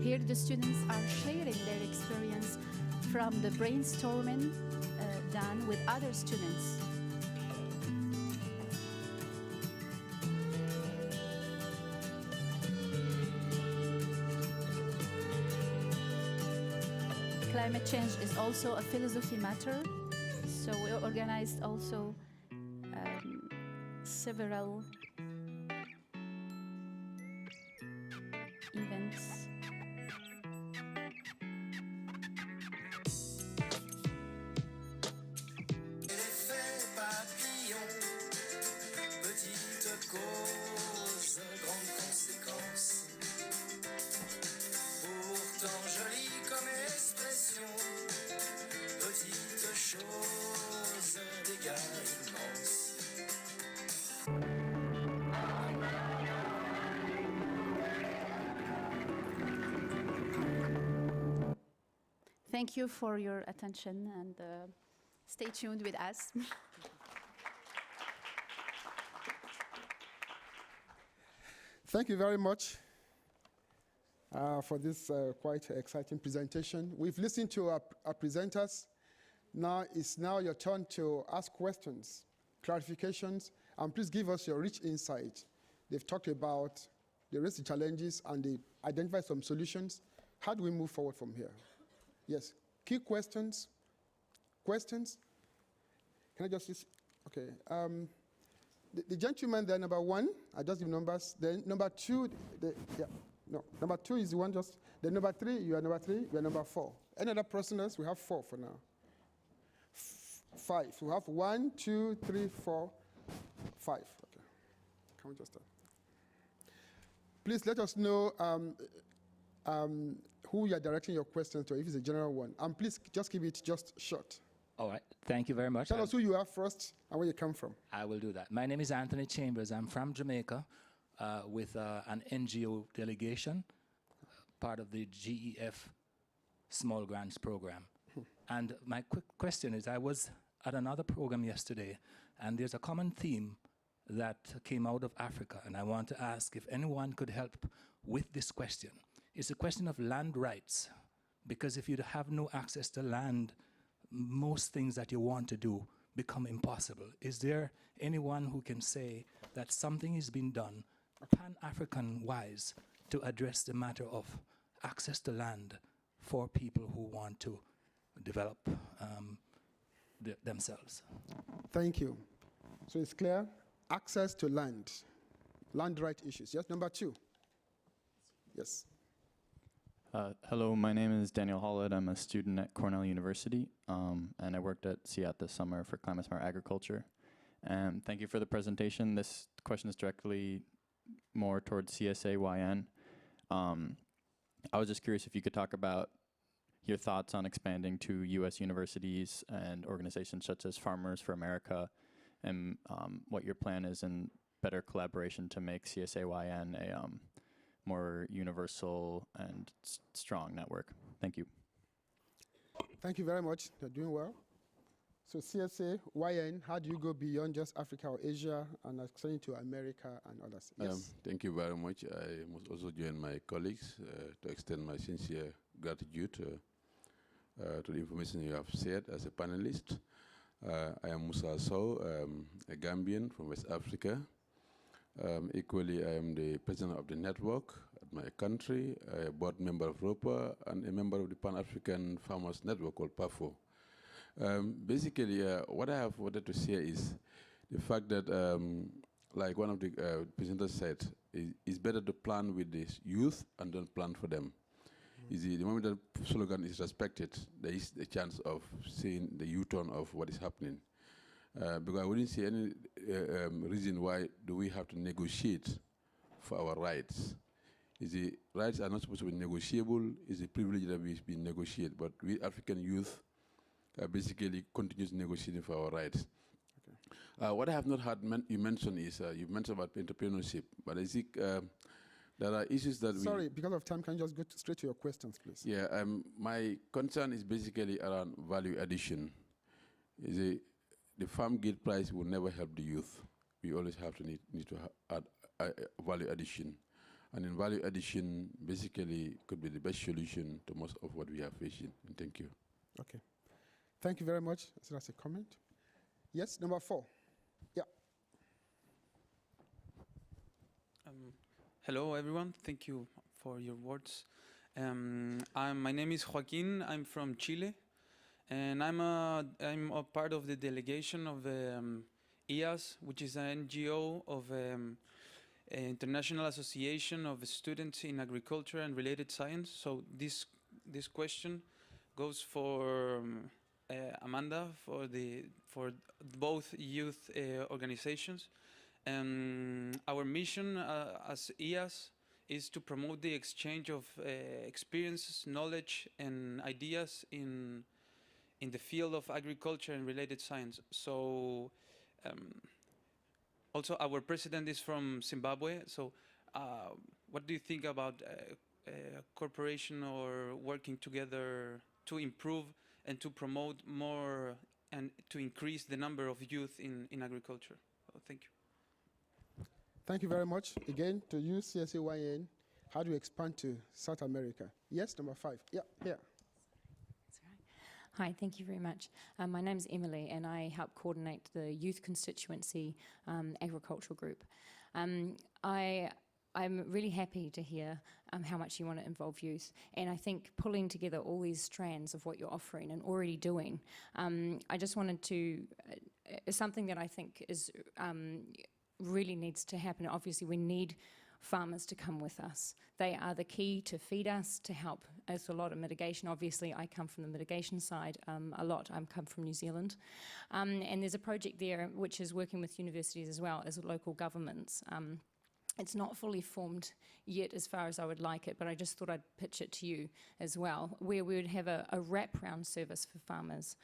Speaker 6: Here the students are sharing their experience from the brainstorming done with other students. Climate change is also a philosophy matter, so we organized also several events.
Speaker 12: Cause, grande conséquence. Pourtant jolie comme expression, petite chose, dégâts immenses.
Speaker 6: Thank you for your attention, and stay tuned with us.
Speaker 1: Thank you very much for this quite exciting presentation. We've listened to our presenters. Now it's your turn to ask questions, clarifications, and please give us your rich insight. They've talked about the risk challenges and they identified some solutions. How do we move forward from here? Yes, key questions? Questions? Can I just, okay. The gentleman there, number 1, I just give numbers. Then number 2, number 2 is the one just. Then number 3, you are number 3, you are number 4. Any other personals? We have 4 for now. 5. We have 1, 2, 3, 4, 5. Okay. Can we just start? Please let us know who you are directing your questions to, if it's a general one. And please just keep it just short.
Speaker 13: All right. Thank you very much.
Speaker 1: Tell us who you are first and where you come from.
Speaker 13: I will do that. My name is Anthony Chambers. I'm from Jamaica with an NGO delegation, part of the GEF Small Grants Program. And my quick question is, I was at another program yesterday, and there's a common theme that came out of Africa, and I want to ask if anyone could help with this question. It's a question of land rights, because if you have no access to land, most things that you want to do become impossible. Is there anyone who can say that something is being done Pan-African-wise to address the matter of access to land for people who want to develop themselves?
Speaker 1: Thank you. So it's clear, access to land right issues. Yes, number 2. Yes.
Speaker 14: Hello, my name is Daniel Hollett. I'm a student at Cornell University, and I worked at CIAT this summer for Climate Smart Agriculture. And thank you for the presentation. This question is directly more towards CSAYN. I was just curious if you could talk about your thoughts on expanding to U.S. universities and organizations such as Farmers for America, and what your plan is in better collaboration to make CSAYN a more universal and strong network. Thank you.
Speaker 1: Thank you very much. You're doing well. So CSAYN, how do you go beyond just Africa or Asia and extending to America and others? Yes.
Speaker 15: Thank you very much. I must also join my colleagues to extend my sincere gratitude to the information you have shared as a panelist. I am Musa Sow, a Gambian from West Africa. Equally, I am the president of the network at my country, a board member of ROPA, and a member of the Pan-African Farmers Network called PAFO. Basically, what I have wanted to share is the fact that, like one of the presenters said, it's better to plan with the youth and don't plan for them. The moment that slogan is respected, there is a chance of seeing the U-turn of what is happening. Because I wouldn't see any reason why do we have to negotiate for our rights. The rights are not supposed to be negotiable. It's a privilege that we've been negotiated. But we African youth basically continue negotiating for our rights. Okay. What I have not heard you mention is, you mentioned about entrepreneurship, but I think there are issues that
Speaker 1: Sorry, because of time, can you just go straight to your questions, please?
Speaker 15: Yeah, my concern is basically around value addition. The farm gate price will never help the youth. We always have to need to add value addition. And in value addition, basically, could be the best solution to most of what we are facing. And thank you.
Speaker 1: Okay. Thank you very much. So that's a comment. Yes, number 4. Yeah.
Speaker 16: Hello, everyone. Thank you for your words. My name is Joaquin. I'm from Chile. And I'm a part of the delegation of IAS, which is an NGO of an International Association of Students in Agriculture and Related Science. So this question goes for Amanda for both youth organizations. Our mission as IAS is to promote the exchange of experiences, knowledge, and ideas in the field of agriculture and related science. So also our president is from Zimbabwe. So what do you think about cooperation or working together to improve and to promote more and to increase the number of youth in agriculture? So thank you.
Speaker 1: Thank you very much. Again, to you, CSAYN, how do you expand to South America? Yes, number 5. Yeah, here.
Speaker 17: Hi, thank you very much. My name's Emily, and I help coordinate the youth constituency agricultural group. I'm really happy to hear how much you want to involve youth, and I think pulling together all these strands of what you're offering and already doing, I just wanted to, something that I think is really needs to happen. Obviously, we need farmers to come with us. They are the key to feed us, to help us a lot of mitigation. Obviously, I come from the mitigation side a lot. I come from New Zealand. And there's a project there which is working with universities as well as local governments. It's not fully formed yet as far as I would like it, but I just thought I'd pitch it to you as well, where we would have a wraparound service for farmers,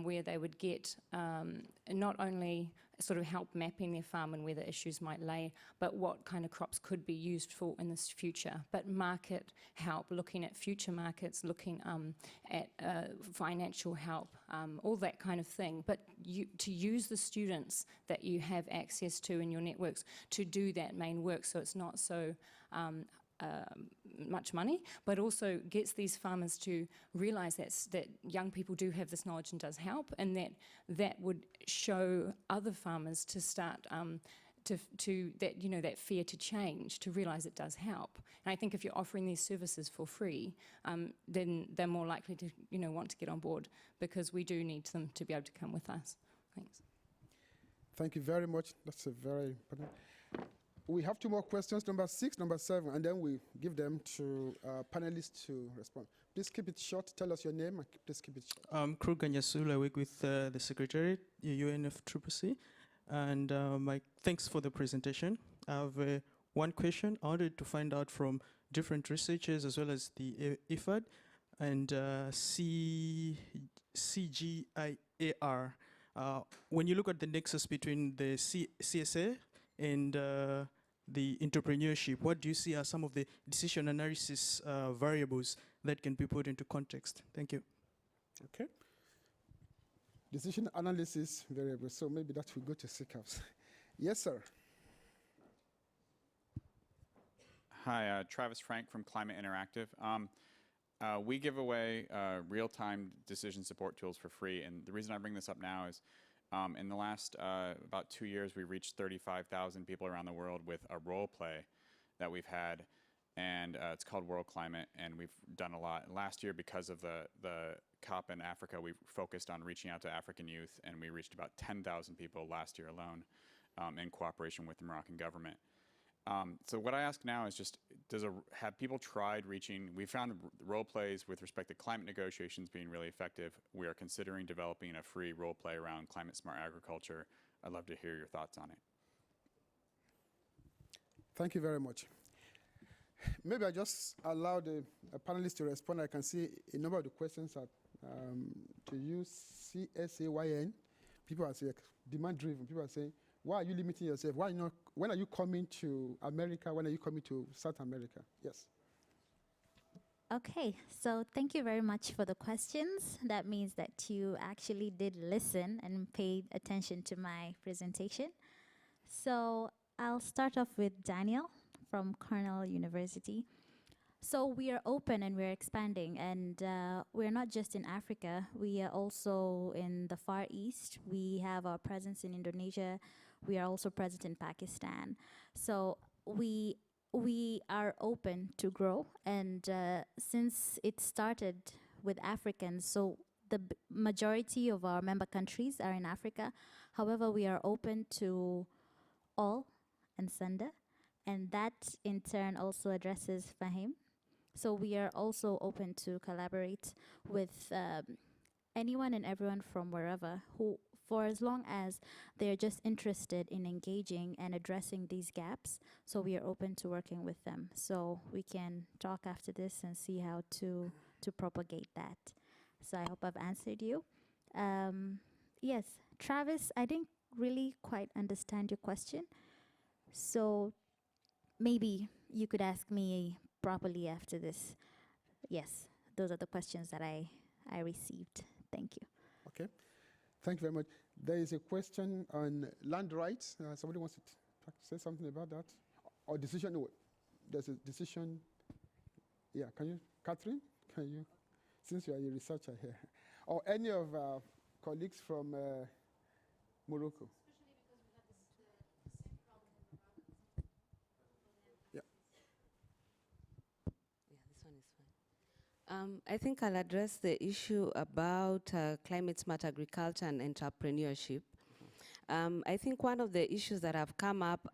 Speaker 17: where they would get not only sort of help mapping their farm and where the issues might lay, but what kind of crops could be used for in this future. But market help, looking at future markets, looking at financial help, all that kind of thing. But to use the students that you have access to in your networks to do that main work, so it's not so much money, but also gets these farmers to realise that young people do have this knowledge and does help, and that would show other farmers to start that fear to change, to realise it does help. And I think if you're offering these services for free, then they're more likely to want to get on board, because we do need them to be able to come with us. Thanks.
Speaker 1: Thank you very much. That's a very important. We have two more questions, number 6, number 7, and then we give them to panelists to respond. Please keep it short. Tell us your name, and please keep it short.
Speaker 18: Krug Ganyasul. I work with the Secretariat, UNFCCC, and my thanks for the presentation. I have one question. I wanted to find out from different researchers as well as the IFAD and CGIAR. When you look at the nexus between the CSA and the entrepreneurship, what do you see are some of the decision analysis variables that can be put into context? Thank you.
Speaker 1: Okay. Decision analysis variables. So maybe that will go to CCAFS. Yes, sir.
Speaker 19: Hi, Travis Frank from Climate Interactive. We give away real-time decision support tools for free, and the reason I bring this up now is in the last about 2 years, we've reached 35,000 people around the world with a role play that we've had, and it's called World Climate, and we've done a lot. Last year, because of the COP in Africa, we focused on reaching out to African youth, and we reached about 10,000 people last year alone in cooperation with the Moroccan government. So what I ask now is just, have people tried reaching, we found role plays with respect to climate negotiations being really effective. We are considering developing a free role play around climate smart agriculture. I'd love to hear your thoughts on it.
Speaker 1: Thank you very much. Maybe I just allow the panelists to respond. I can see a number of the questions are to use CSAYN. People are saying demand driven. People are saying, why are you limiting yourself? Why not? When are you coming to America? When are you coming to South America? Yes.
Speaker 2: Okay, so thank you very much for the questions. That means that you actually did listen and paid attention to my presentation. So I'll start off with Daniel from Cornell University. So we are open and we're expanding, and we're not just in Africa. We are also in the Far East. We have our presence in Indonesia. We are also present in Pakistan. So we are open to grow, and since it started with Africans, so the majority of our member countries are in Africa. However, we are open to all and Sunda, and that in turn also addresses Fahim. So we are also open to collaborate with anyone and everyone from wherever, who, for as long as they're just interested in engaging and addressing these gaps. So we are open to working with them. So we can talk after this and see how to propagate that. So I hope I've answered you. Yes, Travis, I didn't really quite understand your question. So maybe you could ask me properly after this. Yes, those are the questions that I received. Thank you.
Speaker 1: Okay, thank you very much. There is a question on land rights. Somebody wants to say something about that? Or decision, no, there's a decision. Yeah, can you, Catherine, can you, since you are a researcher here, or any of our colleagues from Morocco?
Speaker 3: I think I'll address the issue about climate smart agriculture and entrepreneurship. I think one of the issues that have come up,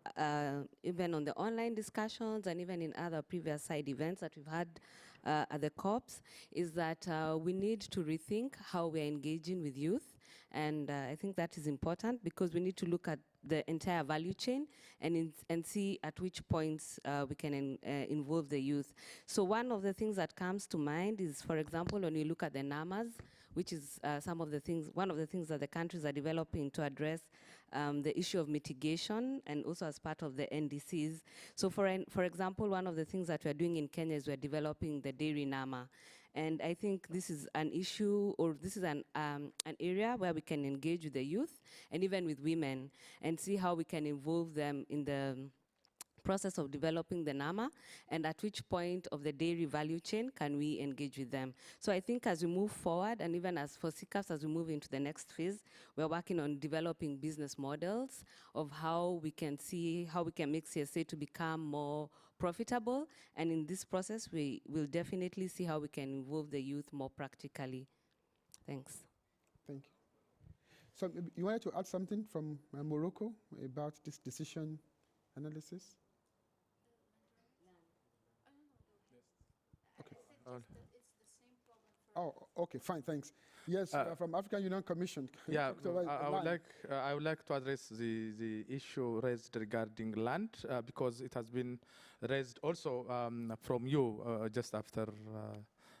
Speaker 3: even on the online discussions and even in other previous side events that we've had at the COPs, is that we need to rethink how we're engaging with youth. And I think that is important because we need to look at the entire value chain and see at which points we can involve the youth. So one of the things that comes to mind is, for example, when you look at the NAMAs, which is one of the things that the countries are developing to address the issue of mitigation and also as part of the NDCs. So for example, one of the things that we're doing in Kenya is we're developing the dairy NAMA. And I think this is an issue, or this is an area where we can engage with the youth and even with women and see how we can involve them in the process of developing the NAMA, and at which point of the dairy value chain can we engage with them. So I think as we move forward, and even as for CCAFS, as we move into the next phase, we're working on developing business models of how we can see how we can make CSA to become more profitable. And in this process, we will definitely see how we can involve the youth more practically. Thanks.
Speaker 1: Thank you. So you wanted to add something from Morocco about this decision analysis? Oh, okay, fine, thanks. Yes, from African Union Commission.
Speaker 4: Yeah, I would like to address the issue raised regarding land because it has been raised also from you just after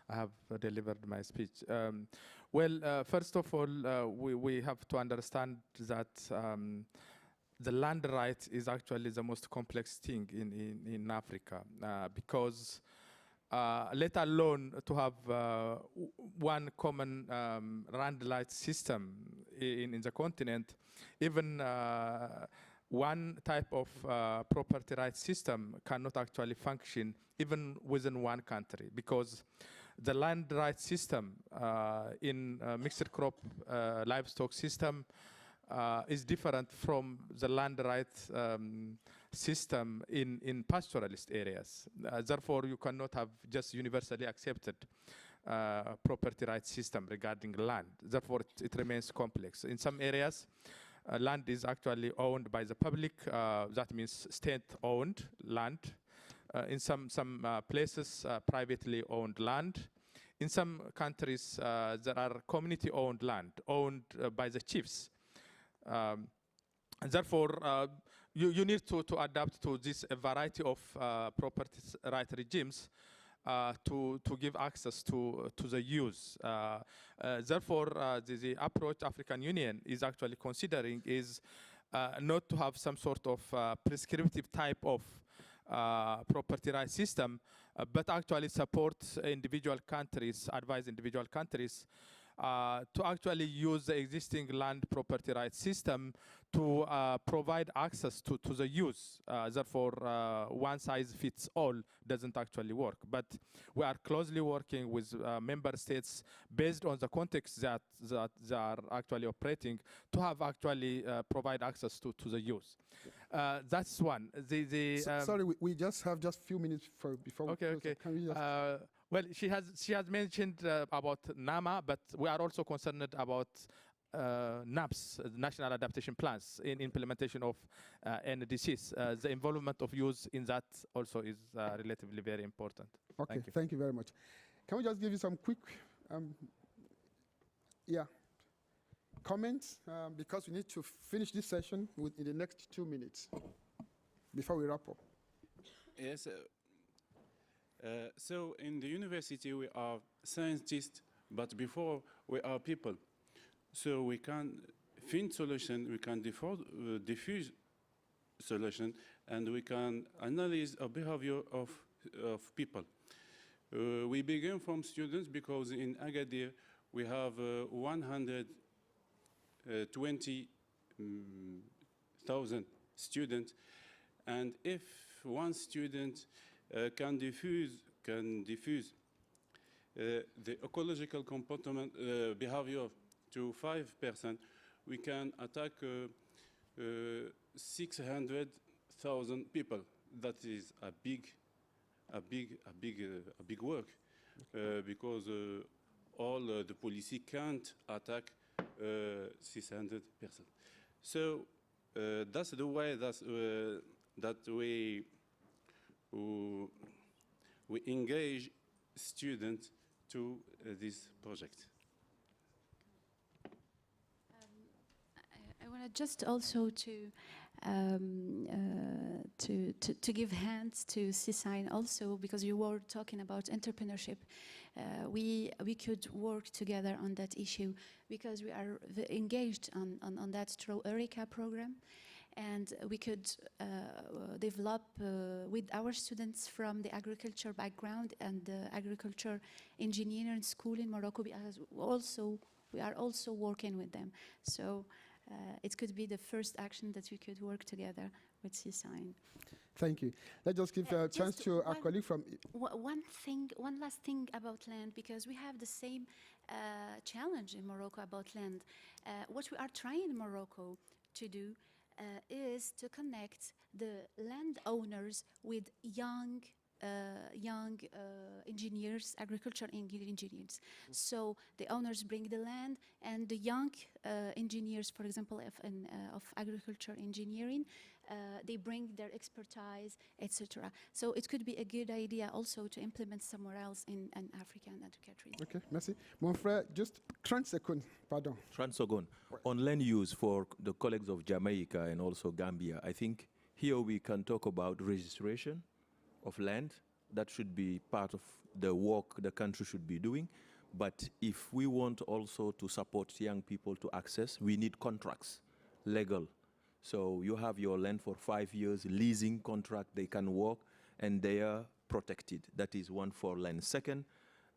Speaker 4: I have delivered my speech. Well, first of all, we have to understand that the land right is actually the most complex thing in Africa because let alone to have one common land right system in the continent, even one type of property rights system cannot actually function even within one country because the land rights system in mixed crop livestock system is different from the land rights system in pastoralist areas. Therefore, you cannot have just universally accepted property rights system regarding land. Therefore, it remains complex. In some areas, land is actually owned by the public. That means state-owned land. In some places, privately owned land. In some countries, there are community-owned land, owned by the chiefs. Therefore, you need to adapt to this variety of property right regimes to give access to the use. Therefore, the approach African Union is actually considering is not to have some sort of prescriptive type of property right system, but actually support individual countries, advise individual countries to actually use the existing land property rights system to provide access to the use. Therefore, one size fits all doesn't actually work. But we are closely working with member states based on the context that they are actually operating to have actually provide access to the use. That's one.
Speaker 1: Sorry, we just have just few minutes before.
Speaker 4: Okay, okay.
Speaker 1: Can we just
Speaker 4: well, she has mentioned about NAMA, but we are also concerned about NAPS, National Adaptation Plans, in implementation of NDCs. The involvement of youth in that also is relatively very important.
Speaker 1: Okay, thank you very much. Can we just give you some quick comments? Because we need to finish this session in the next 2 minutes before we wrap up.
Speaker 7: Yes. So in the university, we are scientists, but before we are people. So we can find solution, we can diffuse solution, and we can analyze the behavior of people. We begin from students because in Agadir we have 120,000 students, and if one student can diffuse the ecological component behavior to 5%, we can attack 600,000 people. That is a big work because all the police can't attack 600%. So that's the way that we engage students to this project.
Speaker 6: I want to just also to give hands to CSAYN also, because you were talking about entrepreneurship. We could work together on that issue because we are engaged on that through Eureka program, and we could develop with our students from the agriculture background and the agriculture engineering school in Morocco. We are also working with them. So it could be the first action that we could work together with CSAYN.
Speaker 1: Thank you. Let's just give a chance to our colleague from...
Speaker 6: One last thing about land, because we have the same challenge in Morocco about land. What we are trying in Morocco to do is to connect the landowners with young engineers, agricultural engineers. So the owners bring the land, and the young engineers, for example, of agriculture engineering, they bring their expertise, etc. So it could be a good idea also to implement somewhere else in Africa and other countries.
Speaker 1: Okay, merci. Mon frère, just 30 seconds, pardon.
Speaker 5: 30 seconds. On land use for the colleagues of Jamaica and also Gambia, I think here we can talk about registration of land. That should be part of the work the country should be doing. But if we want also to support young people to access, we need contracts, legal. So you have your land for 5 years, leasing contract, they can work, and they are protected. That is one for land. Second,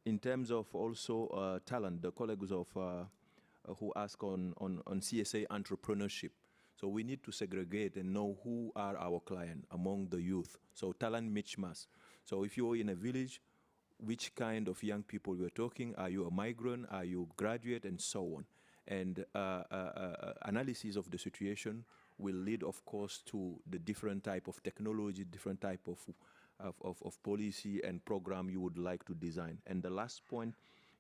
Speaker 5: in terms of also talent, the colleagues of who ask on CSA entrepreneurship. So we need to segregate and know who are our clients among the youth. So talent mismatch. So if you're in a village, which kind of young people we're talking? Are you a migrant? Are you graduate? And so on. And analysis of the situation will lead, of course, to the different type of technology, different type of policy and program you would like to design. And the last point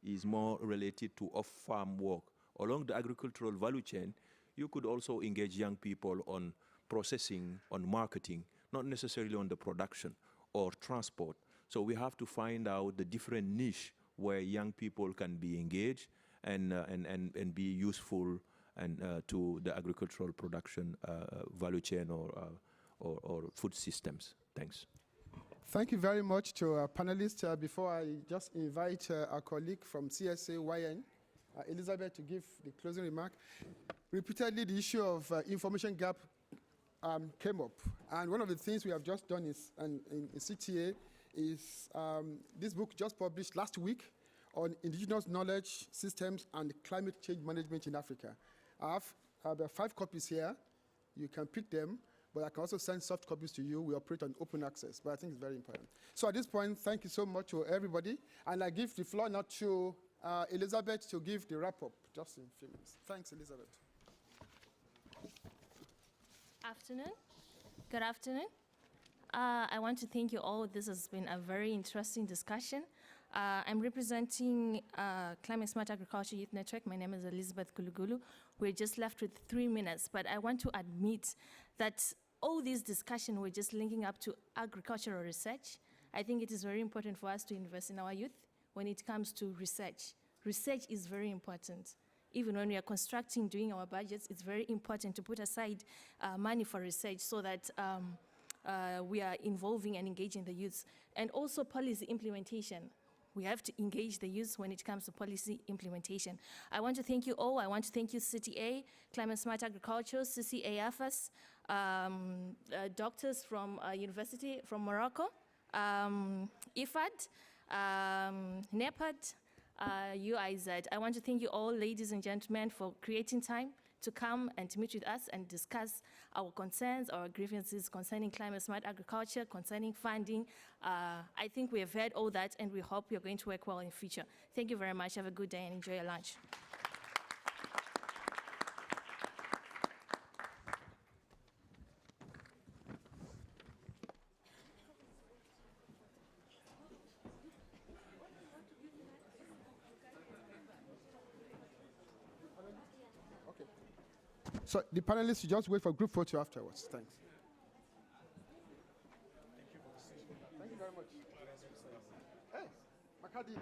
Speaker 5: is more related to off-farm work. Along the agricultural value chain, you could also engage young people on processing, on marketing, not necessarily on the production or transport. So we have to find out the different niche where young people can be engaged and be useful and to the agricultural production value chain or food systems. Thanks.
Speaker 1: Thank you very much to our panelists. Before I just invite our colleague from CSAYN, Elizabeth, to give the closing remark. Repeatedly, the issue of information gap came up. And one of the things we have just done is, in CTA is this book just published last week on indigenous knowledge systems and climate change management in Africa. I have about 5 copies here. You can pick them, but I can also send soft copies to you. We operate on open access, but I think it's very important. So at this point, thank you so much to everybody. And I give the floor now to Elizabeth to give the wrap-up, just in a few minutes. Thanks, Elizabeth.
Speaker 20: Afternoon. Good afternoon. I want to thank you all. This has been a very interesting discussion. I'm representing Climate Smart Agriculture Youth Network. My name is Elizabeth Gulugulu. We're just left with 3 minutes, but I want to admit that all these discussions were just linking up to agricultural research. I think it is very important for us to invest in our youth when it comes to research. Research is very important. Even when we are constructing, doing our budgets, it's very important to put aside money for research so that we are involving and engaging the youth. And also policy implementation. We have to engage the youth when it comes to policy implementation. I want to thank you all. I want to thank you, CTA, Climate Smart Agriculture, CCAFS, doctors from University from Morocco, IFAD, NEPAD, UIZ. I want to thank you all, ladies and gentlemen, for creating time to come and to meet with us and discuss our concerns, our grievances concerning climate smart agriculture, concerning funding. I think we have heard all that, and we hope you're going to work well in the future. Thank you very much. Have a good day and enjoy your lunch.
Speaker 1: So the panelists, you just wait for group photo afterwards. Thanks. Thank you very much. Hey, Makadi.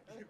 Speaker 1: Hey.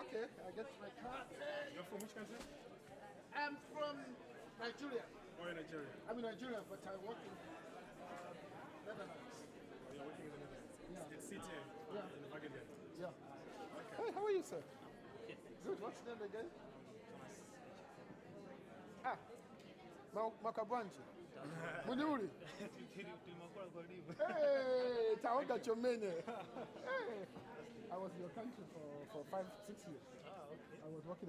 Speaker 1: Okay, I get my card.
Speaker 21: You're from which country?
Speaker 1: I'm from Nigeria.
Speaker 21: Oh, you're Nigeria.
Speaker 1: I'm in Nigeria, but I work in Netherlands.
Speaker 21: Oh, you're working in the Netherlands?
Speaker 1: Yeah.
Speaker 21: It's CTA?
Speaker 1: Yeah.
Speaker 21: In the Bogale?
Speaker 1: Yeah.
Speaker 21: Okay.
Speaker 1: Hey, how are you, sir? Good. What's your name again? Ah, Makabanchi. Munuri. Hey, Taonga Chomene. Hey, I was in your country for 5-6 years.
Speaker 21: Ah, okay.
Speaker 1: I was working